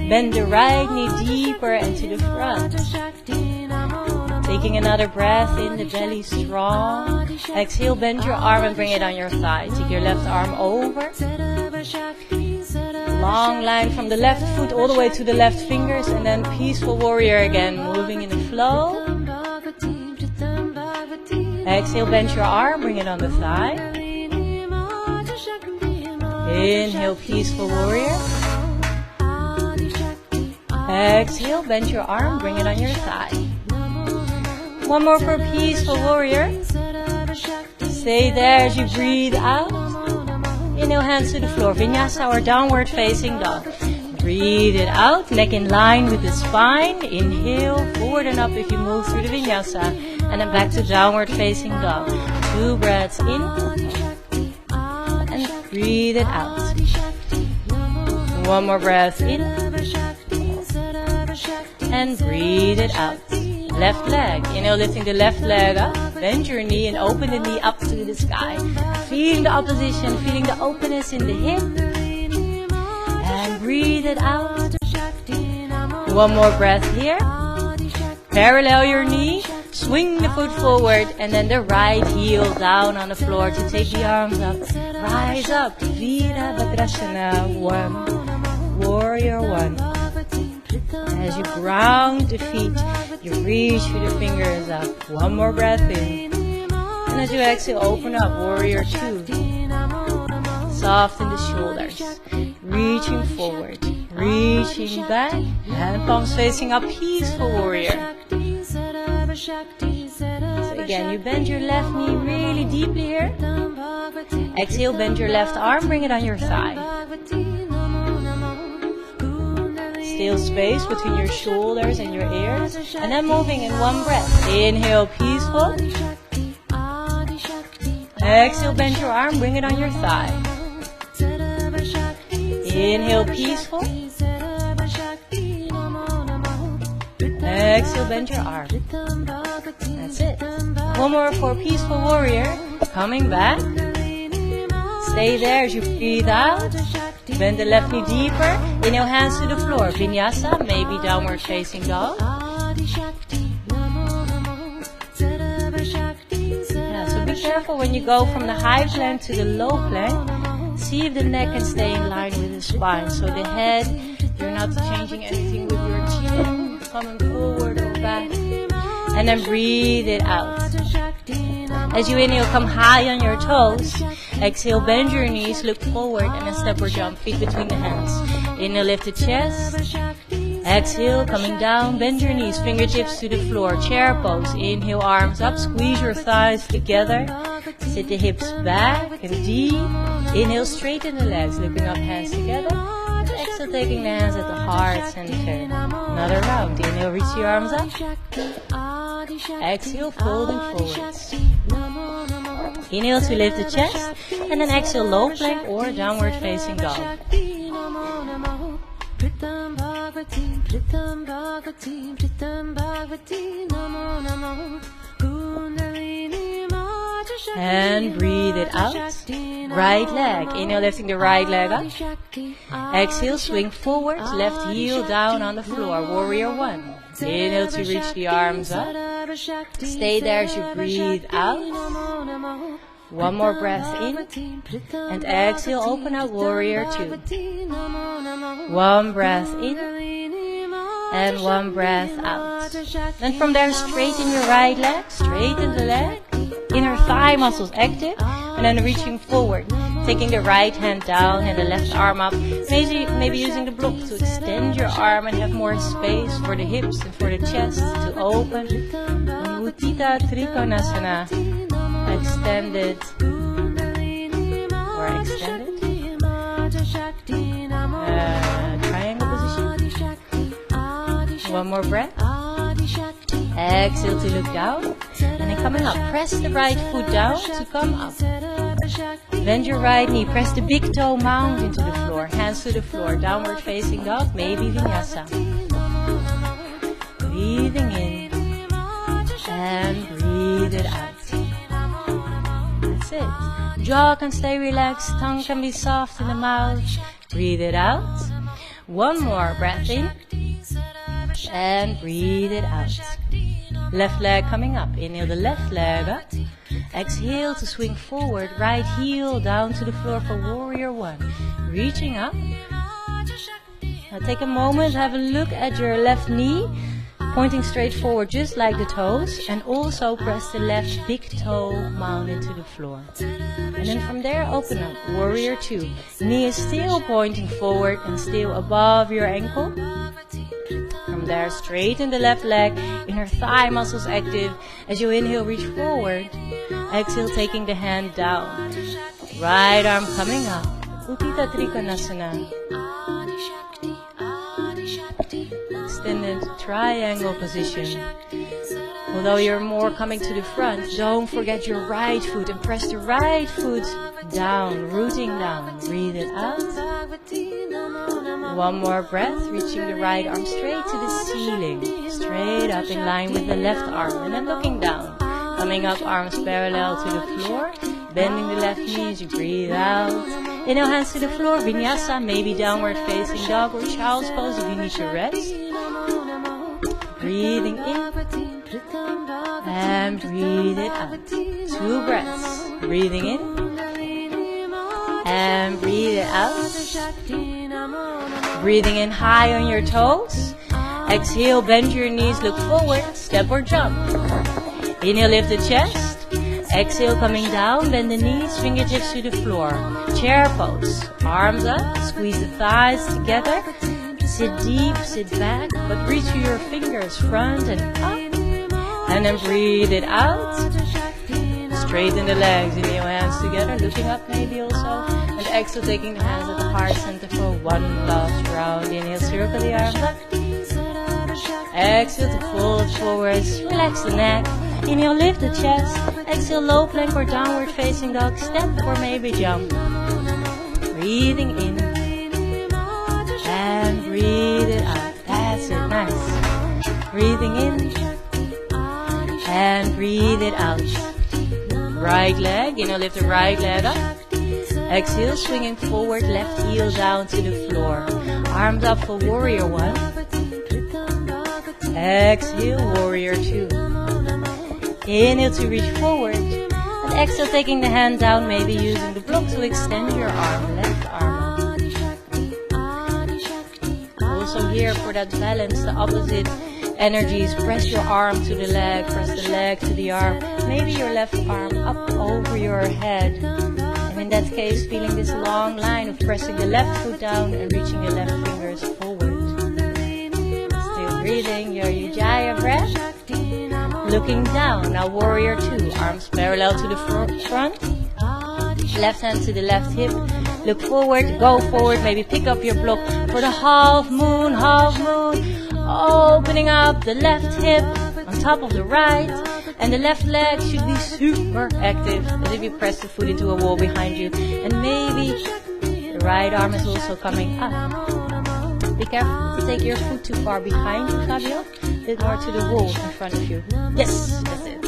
bend the right knee deeper and to the front. Taking another breath in, the belly strong. Exhale, bend your arm and bring it on your thigh. Take your left arm over. Long line from the left foot all the way to the left fingers, and then peaceful warrior again, moving in the flow. Exhale, bend your arm, bring it on the thigh. Inhale, peaceful warrior. Exhale, bend your arm, bring it on your thigh. One more for peaceful warrior. Stay there as you breathe out. Inhale, hands to the floor. Vinyasa or downward facing dog. Breathe it out, leg in line with the spine. Inhale, forward and up if you move through the vinyasa. And then back to downward facing dog. 2 breaths in. And breathe it out. One more breath in. And breathe it out. Left leg. Inhale, lifting the left leg up. Bend your knee and open the knee up to the sky. Feeling the opposition, feeling the openness in the hip. And breathe it out. One more breath here. Parallel your knee. Swing the foot forward and then the right heel down on the floor to take the arms up. Rise up. Virabhadrasana 1. Warrior 1. As you ground the feet, you reach with your fingers up. One more breath in. And as you exhale, open up, warrior 2. Soften the shoulders. Reaching forward, reaching back. Hand palms facing up, peaceful warrior. So again, you bend your left knee really deeply here. Exhale, bend your left arm, bring it on your thigh. Still space between your shoulders and your ears. And then moving in one breath. Inhale, peaceful. Exhale, bend your arm, bring it on your thigh. Inhale, peaceful. Exhale, bend your arm. That's it. One more for peaceful warrior. Coming back. Stay there as you breathe out. Bend the left knee deeper. Inhale, hands to the floor. Vinyasa, maybe downward facing dog. Yeah, so be careful when you go from the high plank to the low plank. See if the neck can stay in line with the spine. So the head, you're not changing anything with your chin. Coming forward or back. And then breathe it out. As you inhale, come high on your toes. Exhale, bend your knees, look forward, and then step or jump, feet between the hands. Inhale, lift the chest. Exhale, coming down, bend your knees, fingertips to the floor, chair pose. Inhale, arms up, squeeze your thighs together. Sit the hips back and deep. Inhale, straighten the legs, lifting up, hands together. Exhale, taking the hands at the heart center. Another round. Inhale, reach your arms up. Exhale, folding forwards. Inhale to lift the chest, and then exhale, low plank or downward facing dog. And breathe it out. Right leg. Inhale, lifting the right leg up. Exhale, swing forward, left heel down on the floor. Warrior 1. Inhale to reach the arms up. Stay there as you breathe out. One more breath in. And exhale, open out, warrior 2. One breath in. And one breath out. Then from there, straighten your right leg. Straighten the leg. Inner thigh muscles active. And then reaching forward. Taking the right hand down and the left arm up. Maybe using the block to extend your arm and have more space for the hips and for the chest to open. Utthita Trikonasana. Extended. Or extended. Triangle position. One more breath. Exhale to look down. And then coming up. Press the right foot down to come up. Bend your right knee. Press the big toe mound into the floor. Hands to the floor. Downward facing dog. Maybe vinyasa. Breathing in. And breathe it out. That's it. Jaw can stay relaxed. Tongue can be soft in the mouth. Breathe it out. One more breath in. And breathe it out. Left leg coming up. Inhale the left leg up. Exhale to swing forward. Right heel down to the floor for warrior one. Reaching up. Now take a moment, have a look at your left knee, pointing straight forward just like the toes, and also press the left big toe down into the floor. And then from there open up, warrior two. Knee is still pointing forward and still above your ankle. From there straighten the left leg, inner thigh muscles active. As you inhale, reach forward. Exhale, taking the hand down. Right arm coming up. Utthita Trikonasana. Extended triangle position. Although you're more coming to the front, don't forget your right foot and press the right foot down, rooting down. Breathe it out. One more breath, reaching the right arm straight to the ceiling. Straight up in line with the left arm and then looking down. Coming up, arms parallel to the floor. Bending the left knee as you breathe out. Inhale, hands to the floor, vinyasa, maybe downward facing dog or child's pose if you need to rest. Breathing in and breathe it out. 2 breaths. Breathing in and breathe it out. Breathing in high on your toes. Exhale, bend your knees, look forward, step or jump. Inhale, lift the chest. Exhale, coming down, bend the knees, fingertips to the floor. Chair pose. Arms up, squeeze the thighs together. Sit deep, sit back, but reach through your fingers, front and up. And then breathe it out. Straighten the legs, inhale, hands together, looking up maybe also. And exhale, taking the hands at the heart center for one last round. Inhale, circle the arms up. Exhale to fold forwards, relax the neck. Inhale, lift the chest. Exhale, low plank or downward facing dog, step or maybe jump. Breathing in and breathe it out. That's it, nice. Breathing in and breathe it out. Right leg, inhale, lift the right leg up. Exhale, swinging forward, left heel down to the floor. Arms up for warrior one. Exhale, warrior two. Inhale to reach forward. And exhale, taking the hand down, maybe using the block to extend your arm, left arm up. Also here for that balance, the opposite energies. Press your arm to the leg, press the leg to the arm. Maybe your left arm up over your head. And in that case, feeling this long line of pressing the left foot down and reaching the left fingers forward. Still breathing your Ujjayi breath. Looking down, now warrior two. Arms parallel to the front. Left hand to the left hip. Look forward, go forward, maybe pick up your block for the half moon, half moon. Opening up the left hip on top of the right. And the left leg should be super active, as if you press the foot into a wall behind you. And maybe the right arm is also coming up. Be careful to take your foot too far behind you, Fabio. A bit more to the wall in front of you. Yes, that's it.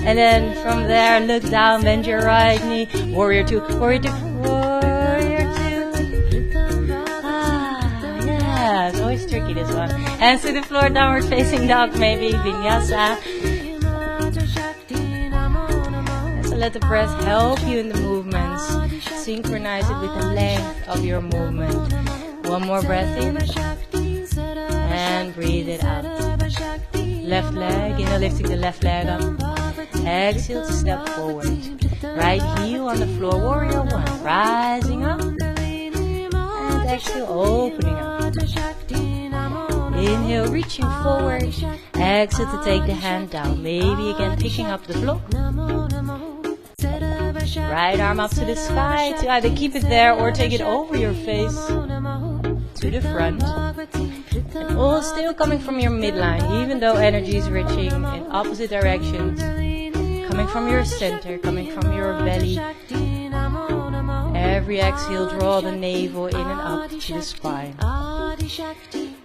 And then from there, look down, bend your right knee. Warrior two, warrior two, warrior two. Yeah, it's always tricky, this one. Hands to the floor, downward facing dog, maybe vinyasa. So let the breath help you in the movements. Synchronize it with the length of your movement. One more breath in. And breathe it out. Left leg, inhale, lifting the left leg up. Exhale to step forward. Right heel on the floor, warrior one. Rising up. And exhale, opening up. Inhale, reaching forward. Exhale to take the hand down. Maybe again picking up the block. Right arm up to the sky to either keep it there or take it over your face to the front. And all still coming from your midline, even though energy is reaching in opposite directions. Coming from your center, coming from your belly. Every exhale, draw the navel in and up to the spine.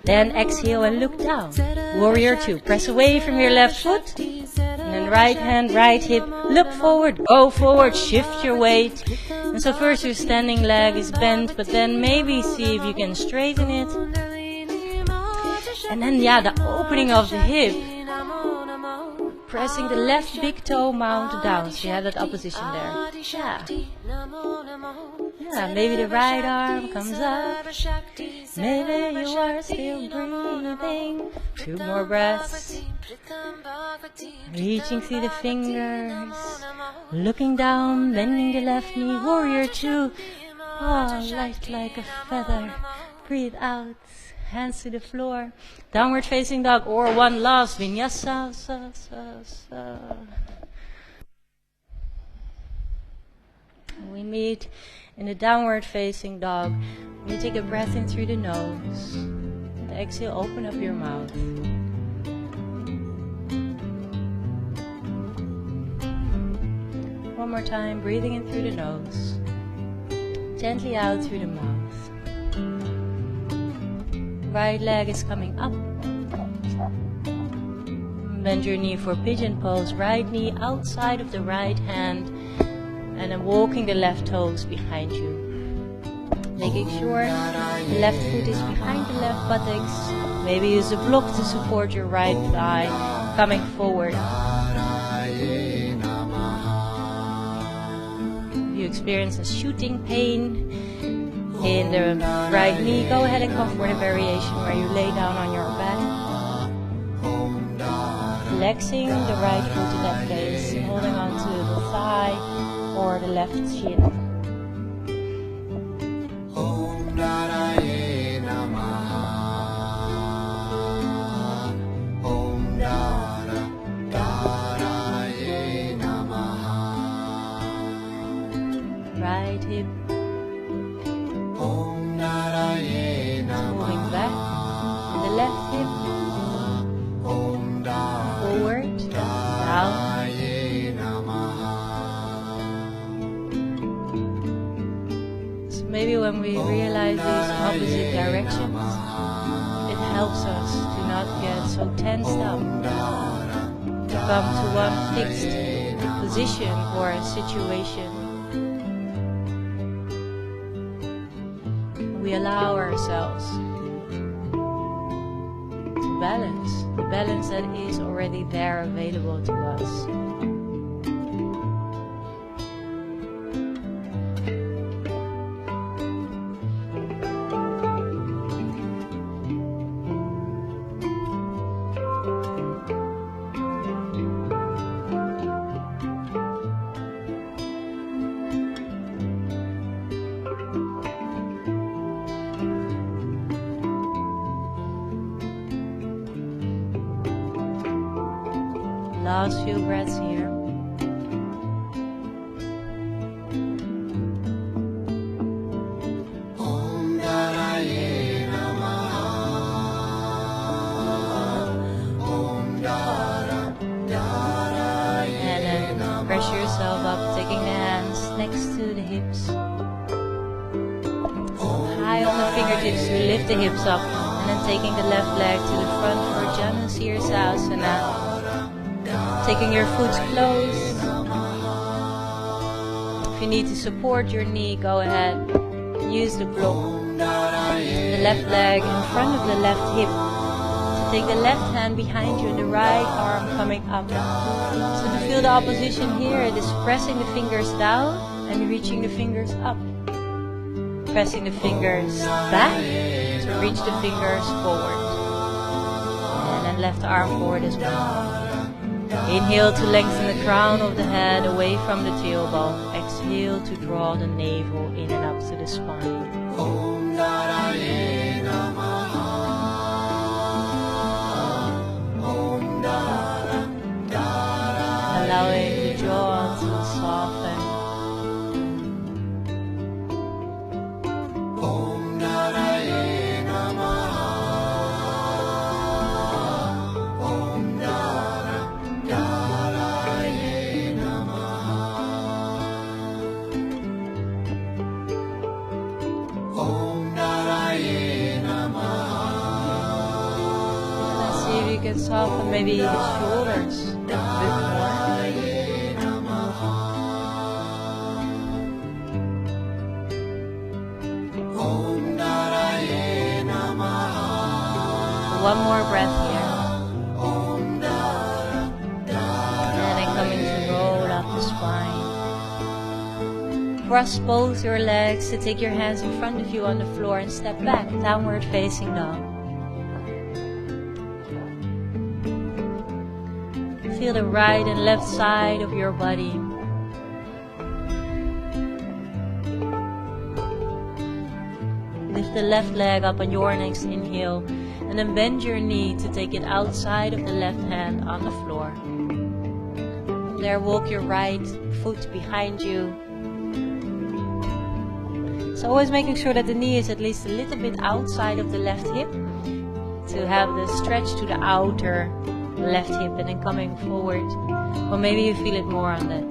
Then exhale and look down. Warrior two. Press away from your left foot. And then right hand, right hip. Look forward, go forward, shift your weight. And so first your standing leg is bent, but then maybe see if you can straighten it. And then, yeah, the opening of the hip. pressing the left big toe mount down. So you have that opposition there. Yeah. Yeah, maybe the right arm comes up. Maybe you are still breathing. 2 more breaths. Reaching through the fingers. Looking down, bending the left knee. Warrior 2. Oh, light like a feather. Breathe out. Hands to the floor. Downward facing dog or one last vinyasa. We meet in the downward facing dog. You take a breath in through the nose. And exhale, open up your mouth. One more time, breathing in through the nose. Gently out through the mouth. Right leg is coming up. Bend your knee for pigeon pose. Right knee outside of the right hand. And then walking the left toes behind you. Making sure the left foot is behind the left buttocks. Maybe use a block to support your right thigh. Coming forward. If you experience a shooting pain in the right knee, go ahead and come for the variation where you lay down on your back. Flexing the right foot in that case, holding on to the thigh or the left shin. Right hip. Moving back. The left hip. Forward. Down. So maybe when we realize these opposite directions, it helps us to not get so tensed up. To come to one fixed position or a situation. We allow ourselves to balance, the balance that is already there available to us. Last few breaths here. And then pressure yourself up, taking the hands next to the hips. High on the fingertips, we lift the hips up. And then taking the left leg to the front for Janu Sirsasana. Taking your foot close. If you need to support your knee, go ahead. Use the block. The left leg in front of the left hip. So take the left hand behind you and the right arm coming up. So to feel the opposition here, it is pressing the fingers down and reaching the fingers up. Pressing the fingers back to reach the fingers forward. And then left arm forward as well. Inhale to lengthen the crown of the head away from the tailbone. Exhale to draw the navel in and up to the spine. Allowing the jaw to soften. Can soften maybe the shoulders a bit more. One more breath here. cross both your legs to take your hands in front of you on the floor and step back, downward facing dog. Feel the right and left side of your body. Lift the left leg up on your next inhale and then bend your knee to take it outside of the left hand on the floor. From there, walk your right foot behind you. So always making sure that the knee is at least a little bit outside of the left hip to have the stretch to the outer left hip, and then coming forward. Or maybe you feel it more on the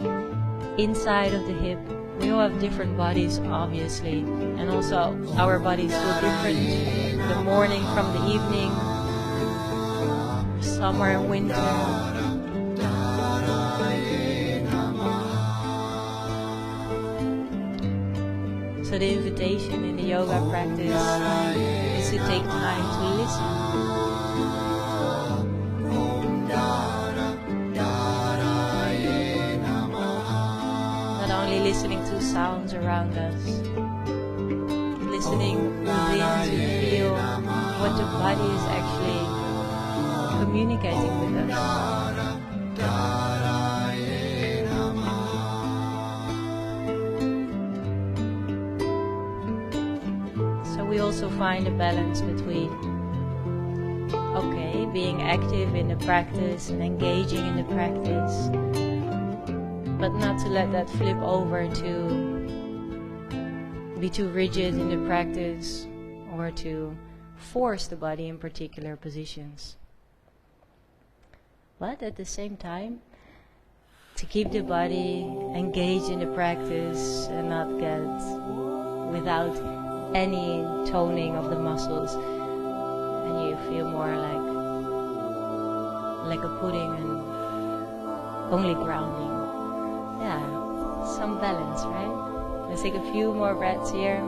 inside of the hip. We all have different bodies, obviously, and also our bodies feel different. The morning from the evening, summer and winter. So the invitation in the yoga practice is to take time to listen. Listening to sounds around us, listening within to feel what the body is actually communicating with us. So we also find a balance between, okay, being active in the practice and engaging in the practice, but not to let that flip over to be too rigid in the practice or to force the body in particular positions. But at the same time, to keep the body engaged in the practice and not get without any toning of the muscles, and you feel more like a pudding and only grounding. Yeah, some balance, right? Let's take a few more breaths here.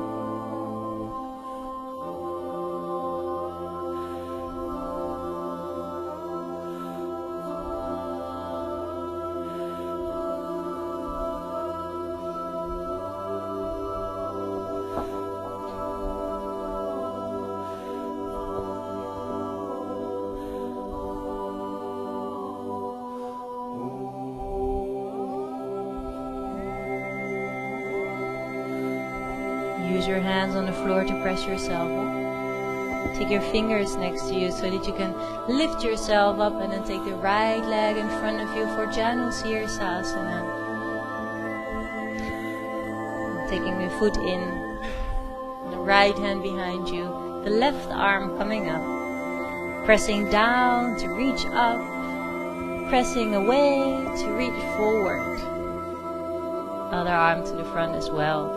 Use your hands on the floor to press yourself up. Take your fingers next to you so that you can lift yourself up, and then take the right leg in front of you for Janu Sirsasana. Taking the foot in, the right hand behind you, the left arm coming up. Pressing down to reach up, pressing away to reach forward. Other arm to the front as well.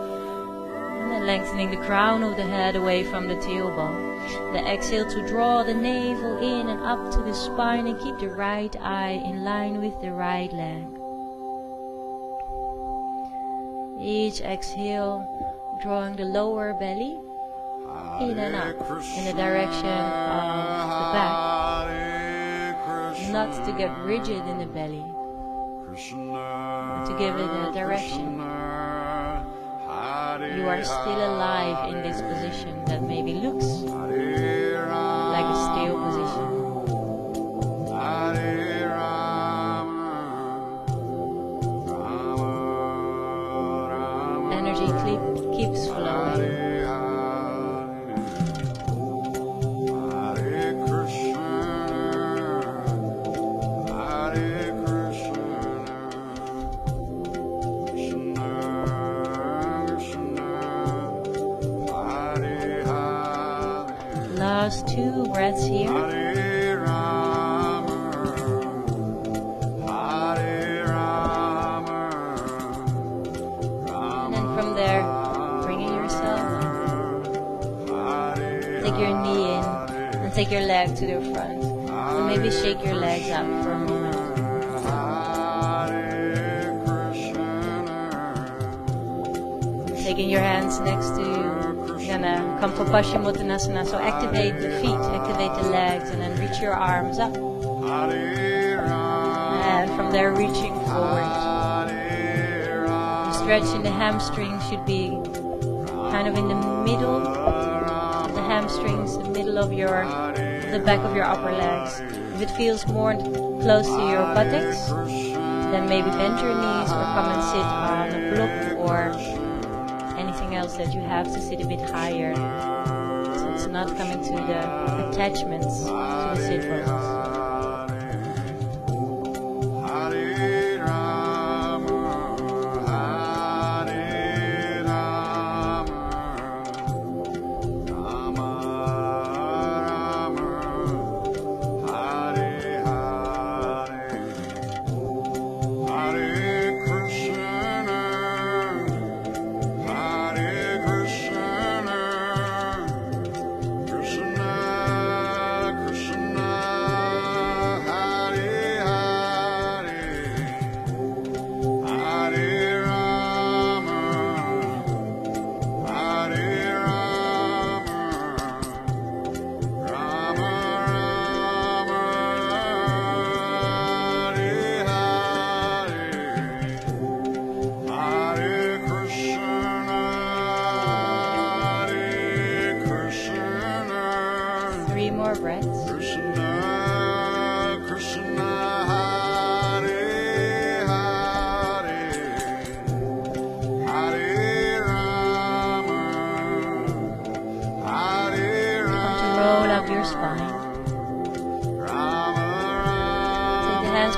And then lengthening the crown of the head away from the tailbone. The exhale to draw the navel in and up to the spine, and keep the right eye in line with the right leg. Each exhale, drawing the lower belly in and up in the direction of the back. Not to get rigid in the belly, but to give it a direction. You are still alive in this position that maybe looks like a still position. Energy keeps flowing. Last 2 breaths here. And then from there, bringing yourself up. Take your knee in and take your leg to the front. So maybe shake your legs out for a moment. Taking your hands next to you. Gonna come for Paschimottanasana, so activate the feet, activate the legs, and then reach your arms up. And from there, reaching forward. The stretch in the hamstrings should be kind of in the middle of the hamstrings, the middle of the back of your upper legs. If it feels more close to your buttocks, then maybe bend your knees or come and sit on a block or anything else that you have to sit a bit higher, so it's not coming to the attachments to the sit bones.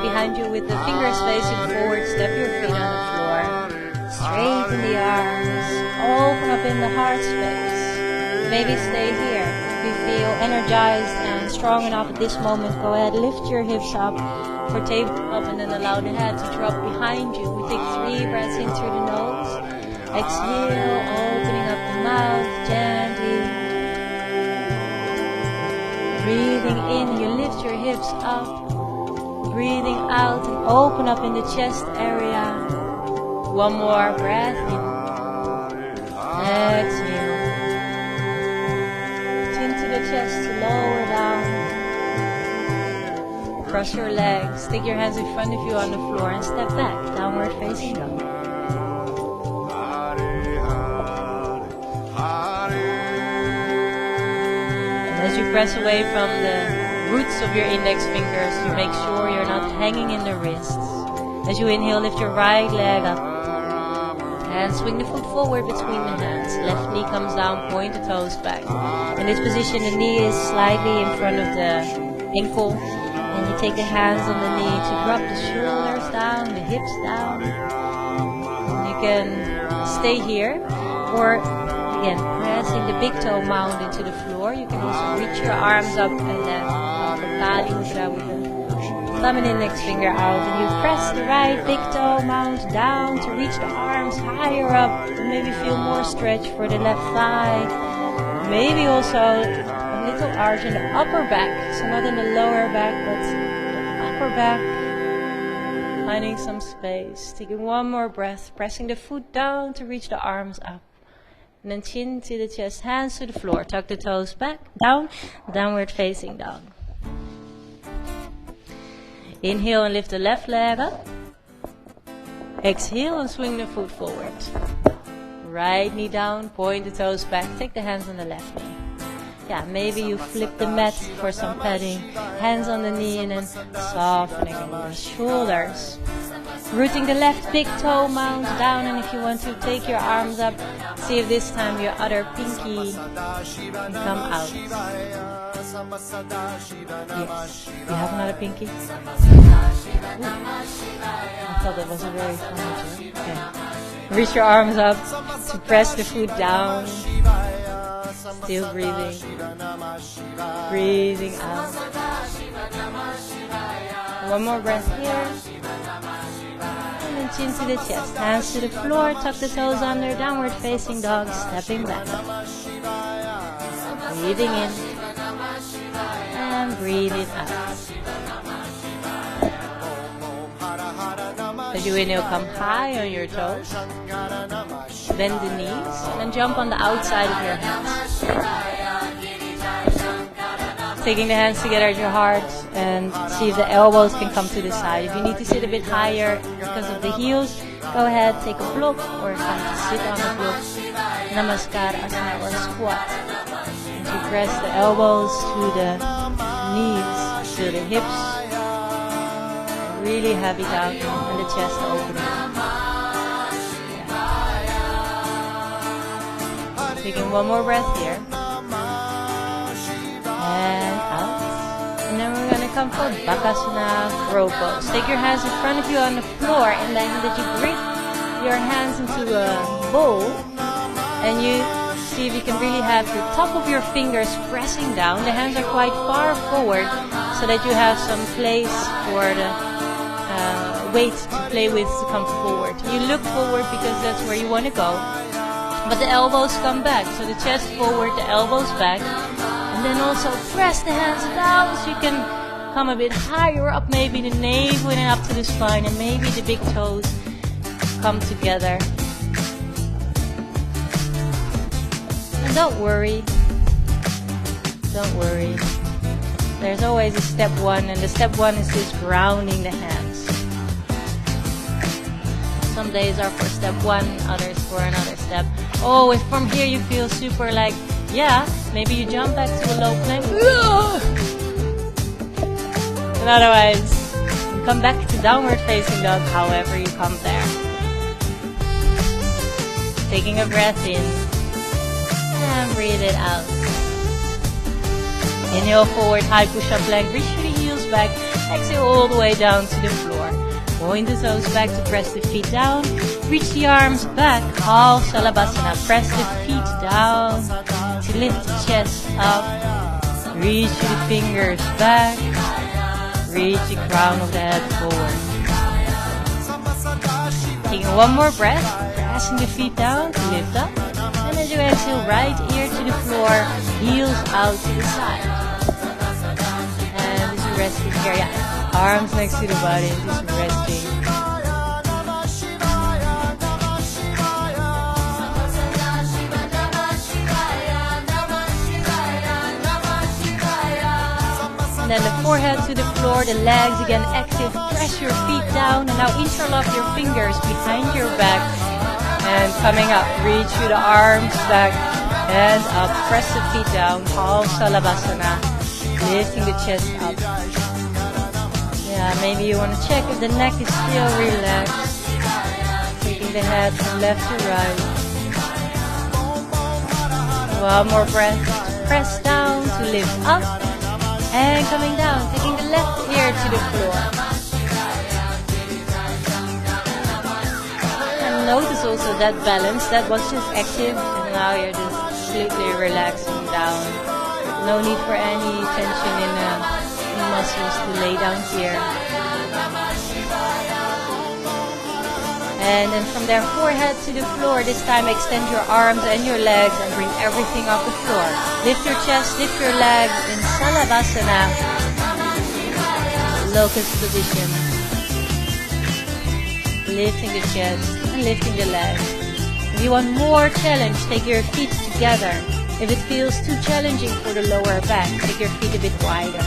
Behind you with the fingers facing forward, step your feet on the floor, straighten the arms, open up in the heart space, maybe stay here. If you feel energized and strong enough at this moment, go ahead, lift your hips up for tabletop and then allow the head to drop behind you. We take 3 breaths in through the nose, exhale, opening up the mouth gently, breathing in, you lift your hips up. Breathing out and open up in the chest area. One more breath in. Exhale. Chin to the chest, lower down. Cross your legs. Take your hands in front of you on the floor and step back. Downward facing dog. And as you press away from the roots of your index fingers, you make sure you're not hanging in the wrists. As you inhale, lift your right leg up and swing the foot forward between the hands. Left knee comes down, point the toes back. In this position, the knee is slightly in front of the ankle, and you take the hands on the knee to drop the shoulders down, the hips down. And you can stay here, or again, pressing the big toe mound into the floor. You can also reach your arms up and then Kali Mudra with the thumb and index finger out, and you press the right big toe mount down to reach the arms higher up, and maybe feel more stretch for the left thigh, maybe also a little arch in the upper back, so not in the lower back but the upper back, finding some space. Taking one more breath, pressing the foot down to reach the arms up. And then chin to the chest, hands to the floor, tuck the toes back, down, downward facing dog. Inhale and lift the left leg up. Exhale and swing the foot forward. Right knee down, point the toes back, take the hands on the left knee. Yeah, maybe you flip the mat for some padding. Hands on the knee and then softening the shoulders. Rooting the left big toe mound down, and if you want to take your arms up, see if this time your other pinky can come out. Yes. You have another pinky? Ooh. I thought that was a very fun joke. Okay. Reach your arms up to press the foot down. Still breathing. Breathing out. One more breath here. And then chin to the chest, hands to the floor, tuck the toes under, downward facing dog, stepping back. Breathing in and breathing out. As you inhale, come high on your toes, bend the knees, and jump on the outside of your hands. Taking the hands together at your heart and see if the elbows can come to the side. If you need to sit a bit higher because of the heels, go ahead, take a block or come to sit on a block. Namaskar asana or squat. And to press the elbows to the knees, to the hips. Really have it out and the chest opening. Yeah. Taking one more breath here. And out. And then we're going to come for Bakasana Crow Pose. Take your hands in front of you on the floor and then that you grip your hands into a bowl. And you see if you can really have the top of your fingers pressing down. The hands are quite far forward so that you have some place for the weight to play with to come forward. You look forward because that's where you want to go. But the elbows come back. So the chest forward, the elbows back. And then also press the hands down so you can come a bit higher up, maybe the navel and up to the spine, and maybe the big toes come together. And don't worry. Don't worry. There's always a step one, and the step one is just grounding the hands. Some days are for step one, others for another step. Oh, if from here you feel super like, yeah, maybe you jump back to a low plank. And otherwise, you come back to downward facing dog, however you come there. Taking a breath in and breathe it out. Inhale forward, high push-up plank, reach the heels back, exhale all the way down to the floor. Point the toes back to press the feet down, reach the arms back, half Salabhasana, press the feet down to lift the chest up, reach the fingers back, reach the crown of the head forward. Taking one more breath, pressing the feet down to lift up, and as you exhale, right ear to the floor, heels out to the side. And just resting here, yeah. Arms next to the body, just resting. And then the forehead to the floor, the legs again active. Press your feet down and now interlock your fingers behind your back. And coming up, reach through the arms back and up. Press the feet down, half Salabhasana, lifting the chest up. Yeah, maybe you want to check if the neck is still relaxed. Taking the head from left to right. One more breath. Press down to lift up. And coming down, taking the left ear to the floor. And notice also that balance. That was just active. And now you're just completely relaxing down. No need for any tension in the muscles to lay down here. And then from there, forehead to the floor. This time extend your arms and your legs and bring everything off the floor. Lift your chest, lift your legs in Salabhasana. Locust position. Lifting the chest and lifting the legs. If you want more challenge, take your feet together. If it feels too challenging for the lower back, take your feet a bit wider.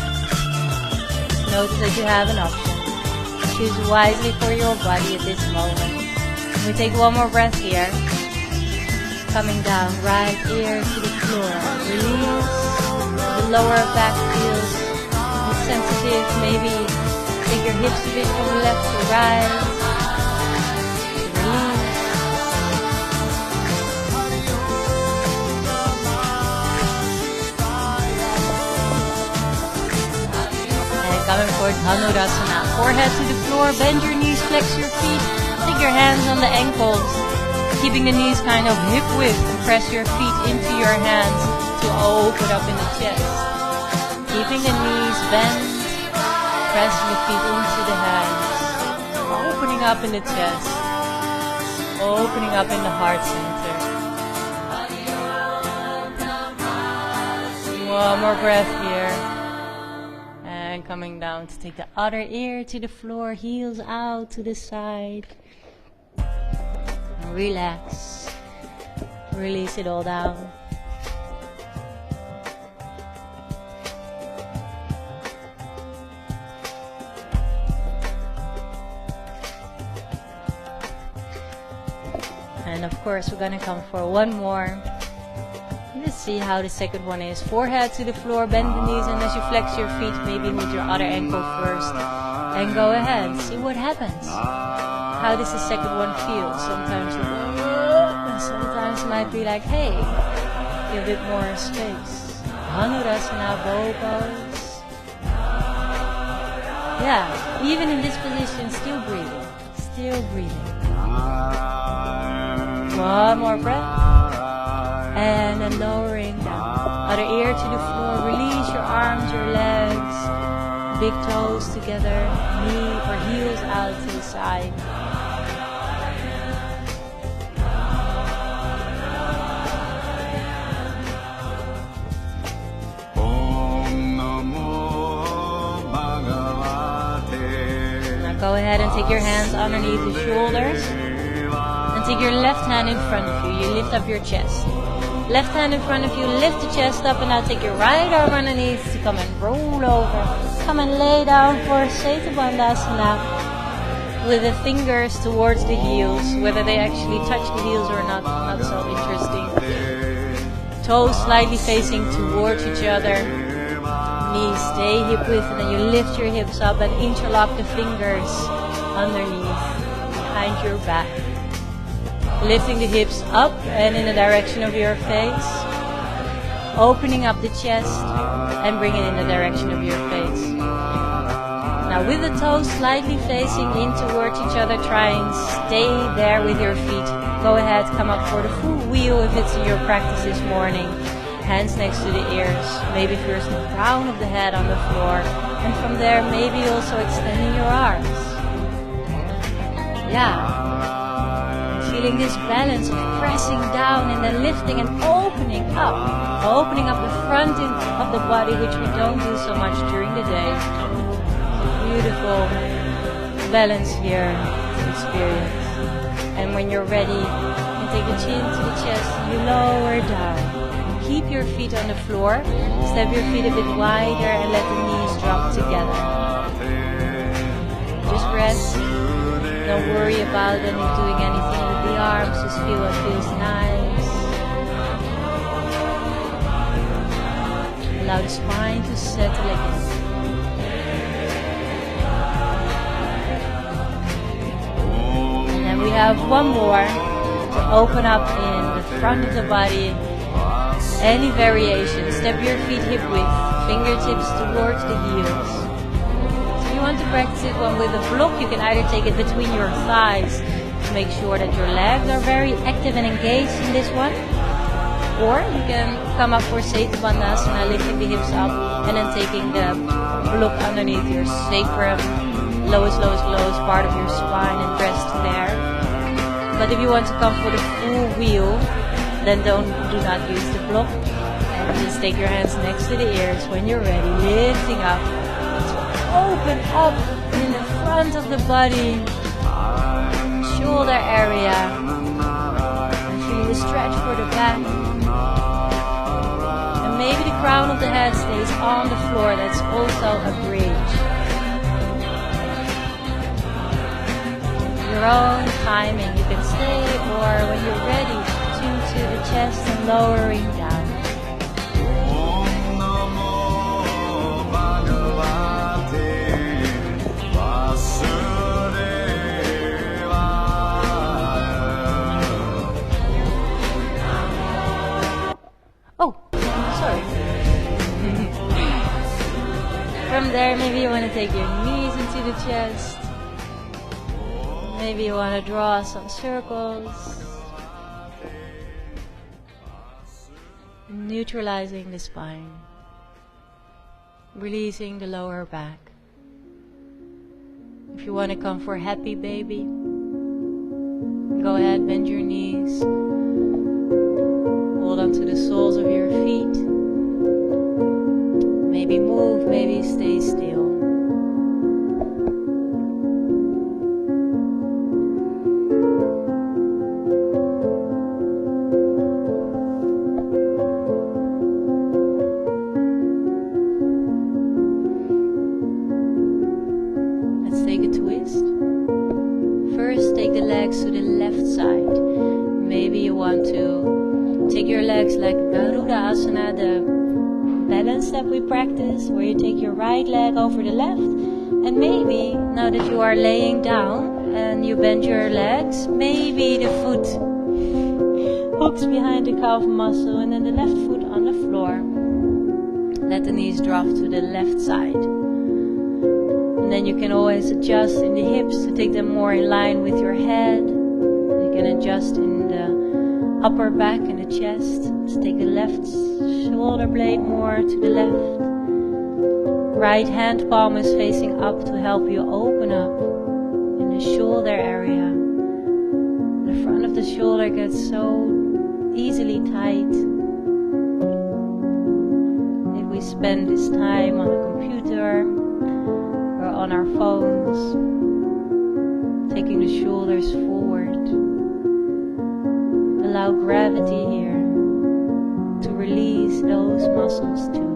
Notice that you have an option. Choose wisely for your body at this moment. We take one more breath here. Coming down, right ear to the floor. Release. The lower back feels sensitive. Maybe take your hips a bit from left to right. Release. Coming for Dhanurasana. Forehead to the floor, bend your knees, flex your feet. Take your hands on the ankles, keeping the knees kind of hip width, and press your feet into your hands to open up in the chest. Keeping the knees bent, pressing the feet into the hands, opening up in the chest, opening up in the heart center. One more breath here. And coming down to take the other ear to the floor, heels out to the side. And relax. Release it all down. And of course, we're gonna come for one more. Let's see how the second one is. Forehead to the floor, bend the knees, and as you flex your feet, maybe with your other ankle first. And go ahead, see what happens. How does the second one feel? Sometimes you go, sometimes it might be like, hey, give a bit more space. Dhanurasana, bow pose. Yeah, even in this position, still breathing. Still breathing. One more breath. And then lowering down. Other ear to the floor. Release your arms, your legs. Big toes together. Knee or heels out to the side. Now go ahead and take your hands underneath the shoulders. And take your left hand in front of you. You lift up your chest. Left hand in front of you, lift the chest up, and now take your right arm underneath to come and roll over. Come and lay down for Svaha Bandhasana with the fingers towards the heels. Whether they actually touch the heels or not so interesting. Toes slightly facing towards each other. Knees stay hip width, and then you lift your hips up and interlock the fingers underneath, behind your back. Lifting the hips up and in the direction of your face. Opening up the chest and bring it in the direction of your face. Now with the toes slightly facing in towards each other, try and stay there with your feet. Go ahead, come up for the full wheel if it's in your practice this morning. Hands next to the ears. Maybe first the crown of the head on the floor. And from there maybe also extending your arms. Yeah. Feeling this balance of pressing down and then lifting and opening up. Opening up the front of the body, which we don't do so much during the day. Beautiful balance here to experience. And when you're ready, you take the chin to the chest, you lower down. Keep your feet on the floor. Step your feet a bit wider and let the knees drop together. Just rest. Don't worry about doing anything with the arms, just feel what feels nice. Allow the spine to settle again. And then we have one more to open up in the front of the body. Any variation, step your feet hip width, fingertips towards the heels. If you want to practice it one with a block, you can either take it between your thighs to make sure that your legs are very active and engaged in this one. Or you can come up for Svaha Bandhasana, lifting the hips up and then taking the block underneath your sacrum, lowest part of your spine and rest there. But if you want to come for the full wheel, then do not use the block. And just take your hands next to the ears when you're ready, lifting up. Open up in the front of the body, shoulder area, and feel the stretch for the back. And maybe the crown of the head stays on the floor, that's also a bridge. Your own timing, you can stay, or when you're ready, tune to the chest and lowering down. From there, maybe you want to take your knees into the chest. Maybe you want to draw some circles. Neutralizing the spine. Releasing the lower back. If you want to come for happy baby, go ahead, bend your knees. Hold on to the soles of your feet. Maybe move, maybe stay still. Let's take a twist. First, take the legs to the left side. take your legs like Garuda Asana, the balance that we practice, where you take your right leg over the left, and maybe now that you are laying down and you bend your legs, maybe the foot hooks behind the calf muscle and then the left foot on the floor. Let the knees drop to the left side. And then you can always adjust in the hips to take them more in line with your head. You can adjust in the upper back and the chest. Let's take the left shoulder blade more to the left. Right hand palm is facing up to help you open up in the shoulder area. The front of the shoulder gets so easily tight if we spend this time on a computer or on our phones, taking the shoulders forward. Allow gravity here to release those muscles too.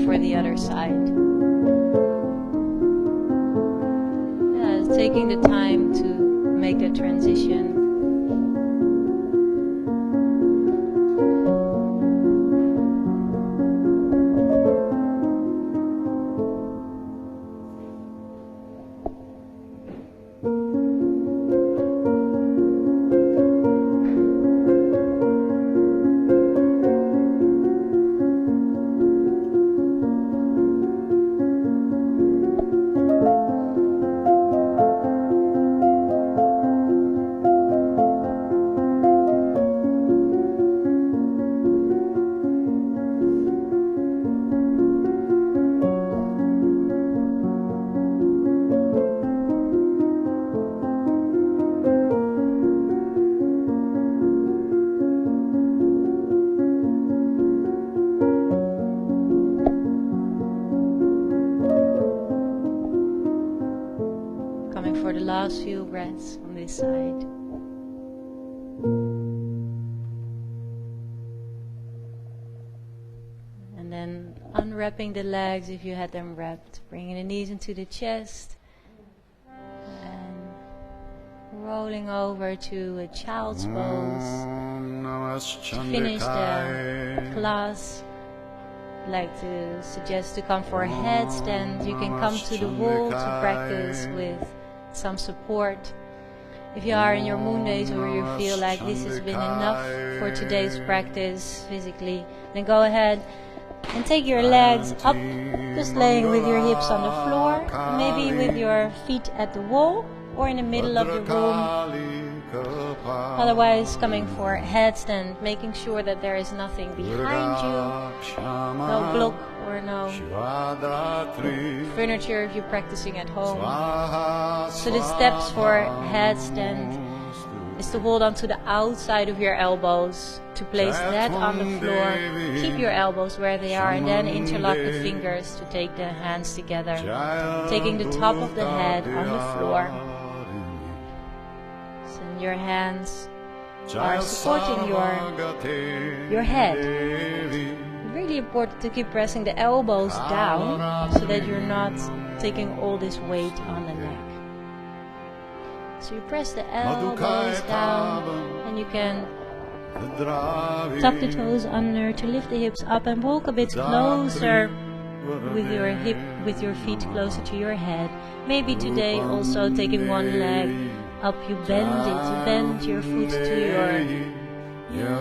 For the other side. Taking the time to make that transition. For the last few breaths on this side. And then unwrapping the legs if you had them wrapped, bringing the knees into the chest and rolling over to a child's pose. To finish the class, I'd like to suggest to come for a headstand. You can come to the wall to practice with some support. If you are in your moon days or you feel like this has been enough for today's practice physically, then go ahead and take your legs up, just laying with your hips on the floor, maybe with your feet at the wall or in the middle of the room. Otherwise, coming for a headstand, making sure that there is nothing behind you, no block or no furniture if you're practicing at home. So the steps for headstand is to hold on to the outside of your elbows, to place that on the floor, keep your elbows where they are, and then interlock the fingers to take the hands together, taking the top of the head on the floor. So your hands are supporting your head. Really important to keep pressing the elbows down so that you're not taking all this weight on the neck. So you press the elbows down and you can tuck the toes under to lift the hips up and walk a bit closer with your feet closer to your head. Maybe today also taking one leg up, you bend it, you bend your foot to your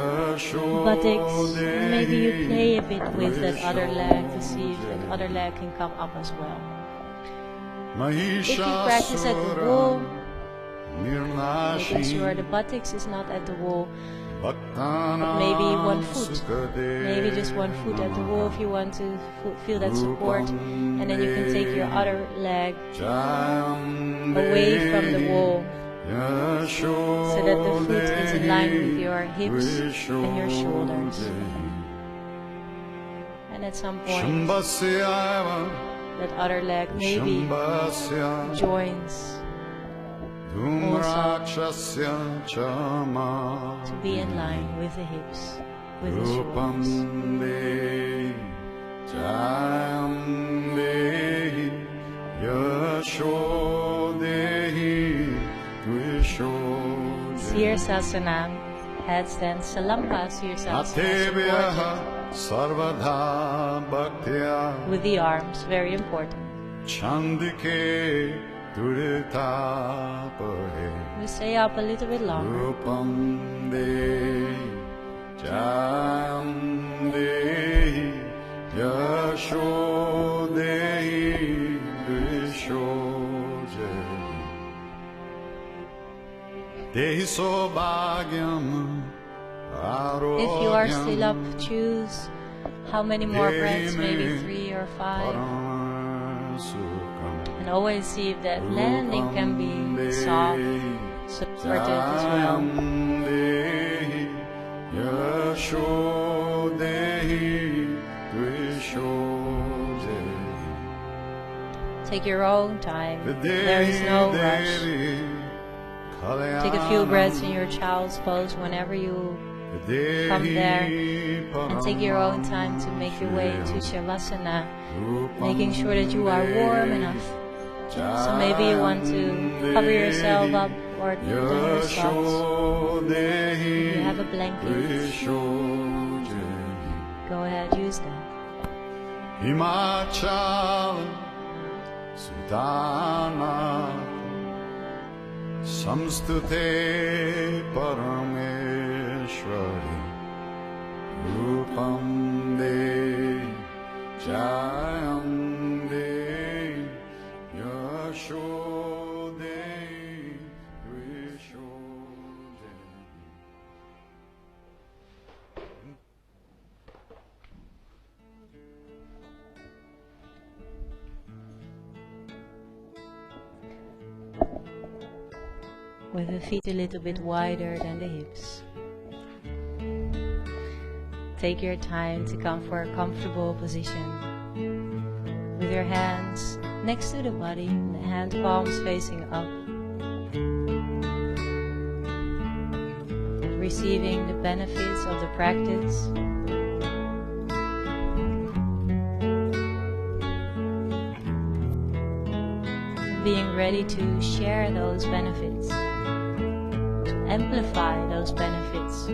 buttocks. Maybe you play a bit with that other leg to see if that other leg can come up as well. If you practice at the wall, making sure the buttocks is not at the wall, maybe one foot, maybe just one foot at the wall if you want to feel that support, and then you can take your other leg away from the wall so that the foot is in line with your hips and your shoulders. And at some point, that other leg maybe joins also to be in line with the hips, with the shoulders. Sirsasana, headstand, Salampa Sirsasana, supported with the arms, very important. We stay up a little bit longer. If you are still up, choose how many more breaths, maybe 3 or 5. And always see if that landing can be soft, supported as well. Take your own time, there is no rush. Take a few breaths in your child's pose whenever you come there, and take your own time to make your way to Shavasana, making sure that you are warm enough. So maybe you want to cover yourself up or do your socks. You have a blanket, go ahead, use that. Samstute Parameshwari Rupam De Jayam De Yasho De Visho De. With the feet a little bit wider than the hips. Take your time to come for a comfortable position with your hands next to the body, the hand palms facing up, receiving the benefits of the practice. Being ready to share those benefits, amplify those benefits.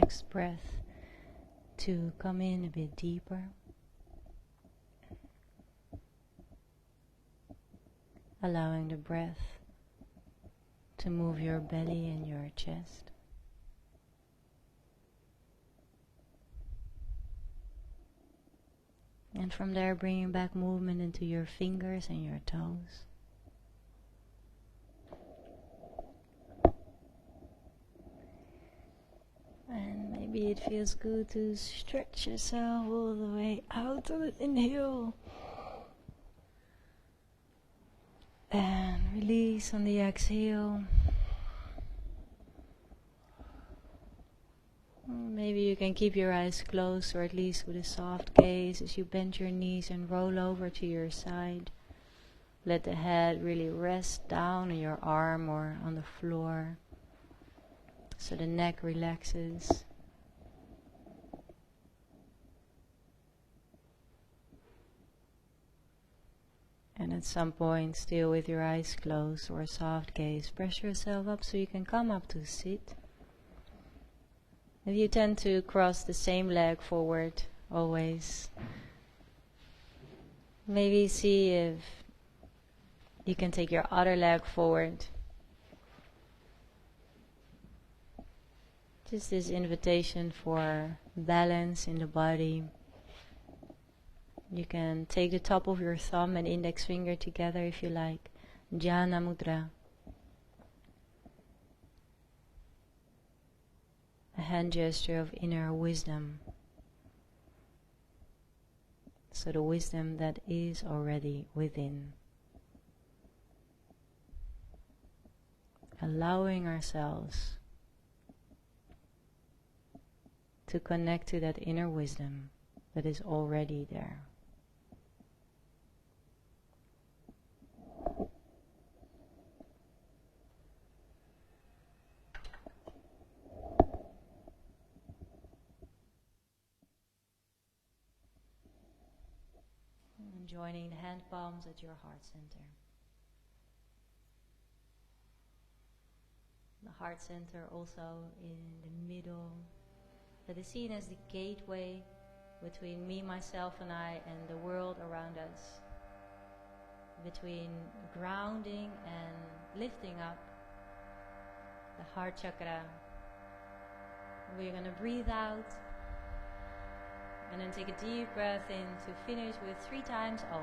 next breath to come in a bit deeper. Allowing the breath to move your belly and your chest. And from there, bringing back movement into your fingers and your toes. And maybe it feels good to stretch yourself all the way out on an inhale. And release on the exhale. Maybe you can keep your eyes closed, or at least with a soft gaze as you bend your knees and roll over to your side. Let the head really rest down on your arm or on the floor, so the neck relaxes. And at some point, still with your eyes closed or a soft gaze, press yourself up so you can come up to sit. If you tend to cross the same leg forward, always, maybe see if you can take your other leg forward. Just this invitation for balance in the body. You can take the top of your thumb and index finger together if you like. Jhana Mudra. A hand gesture of inner wisdom. So the wisdom that is already within. Allowing ourselves to connect to that inner wisdom that is already there. And joining the hand palms at your heart center. The heart center also in the middle, that is seen as the gateway between me, myself and I and the world around us. Between grounding and lifting up the heart chakra. We're going to breathe out and then take a deep breath in to finish with 3 times Om.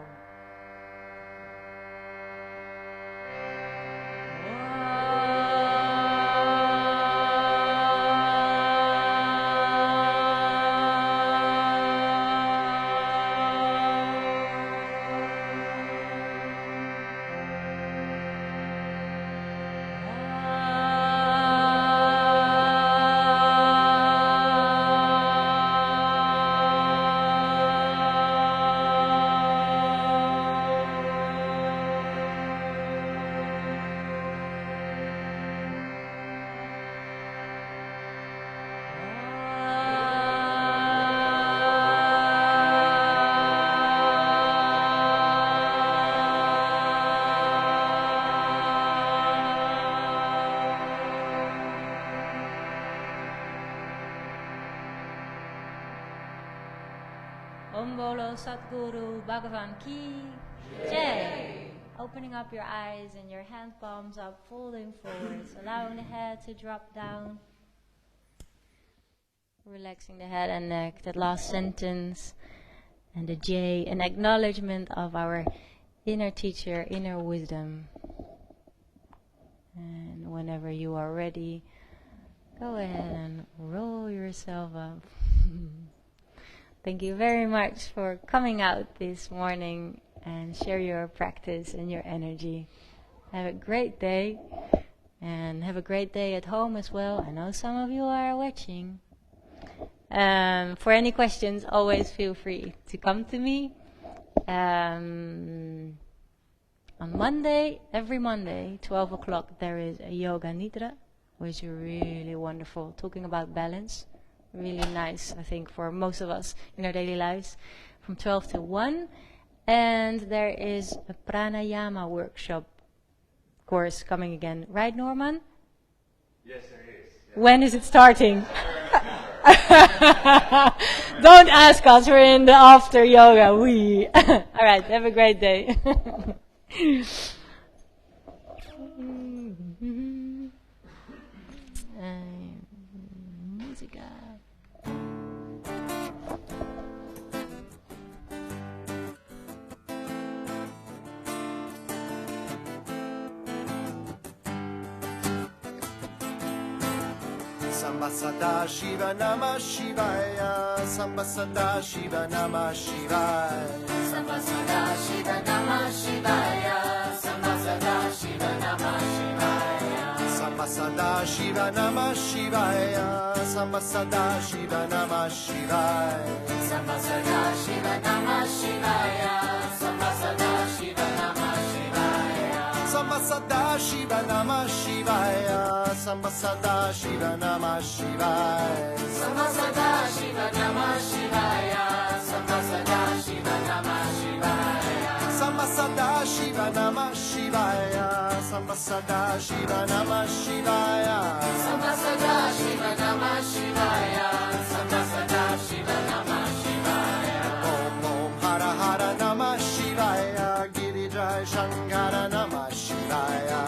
Om Bolo Satguru Bhagavan Ki Jai. Opening up your eyes and your hand palms up, folding forwards, allowing the head to drop down. Relaxing the head and neck. That last sentence and the J, an acknowledgement of our inner teacher, inner wisdom. And whenever you are ready, go ahead and roll yourself up. Thank you very much for coming out this morning and share your practice and your energy. Have a great day, and have a great day at home as well. I know some of you are watching. For any questions, always feel free to come to me. On Monday, every Monday, 12 o'clock, there is a Yoga Nidra, which is really wonderful, talking about balance. Really nice, I think, for most of us in our daily lives, from 12 to 1. And there is a pranayama workshop course coming again. Right, Norman? Yes, there is. Yeah. When is it starting? Don't ask us, we're in the after yoga. All right, have a great day. Musica. Samba Sada Shiva Namah Shivaya, Samba Sada Shiva Namah Shivaya, Samba Sada Shiva Namah Shivaya, Samba Sada Shiva Namah Shivaya, Samba Sada Shiva Namah Shivaya, Samba Sada Shiva Namah Shivaya, Samba Sada Shiva Namah Shivaya, Samba Sada Shiva Namah Shivaya, Samba Sada Shiva Namah Shivaya, Samba Sada Shiva Namah Shivaya, Samba Sada Shiva Namah Shivaya, Samba Sada Shiva Namah Shivaya, Samba Sada Shiva Namah Shivaya, Samba Sada Shiva Namah Shivaya, Samba Sada Shiva Namah Shivaya, Samba Sada Shiva Namah Shivaya, Om Om Hara Hara Namah Shivaya, Girijaya Shankara Namah Shivaya,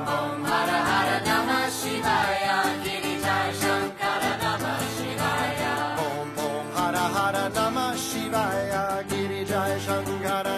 Om Hara Hara Namah Shivaya, Girijaya Shankara Namah Shivaya, Om Om Hara Hara Namah Shivaya, Girijaya Shankara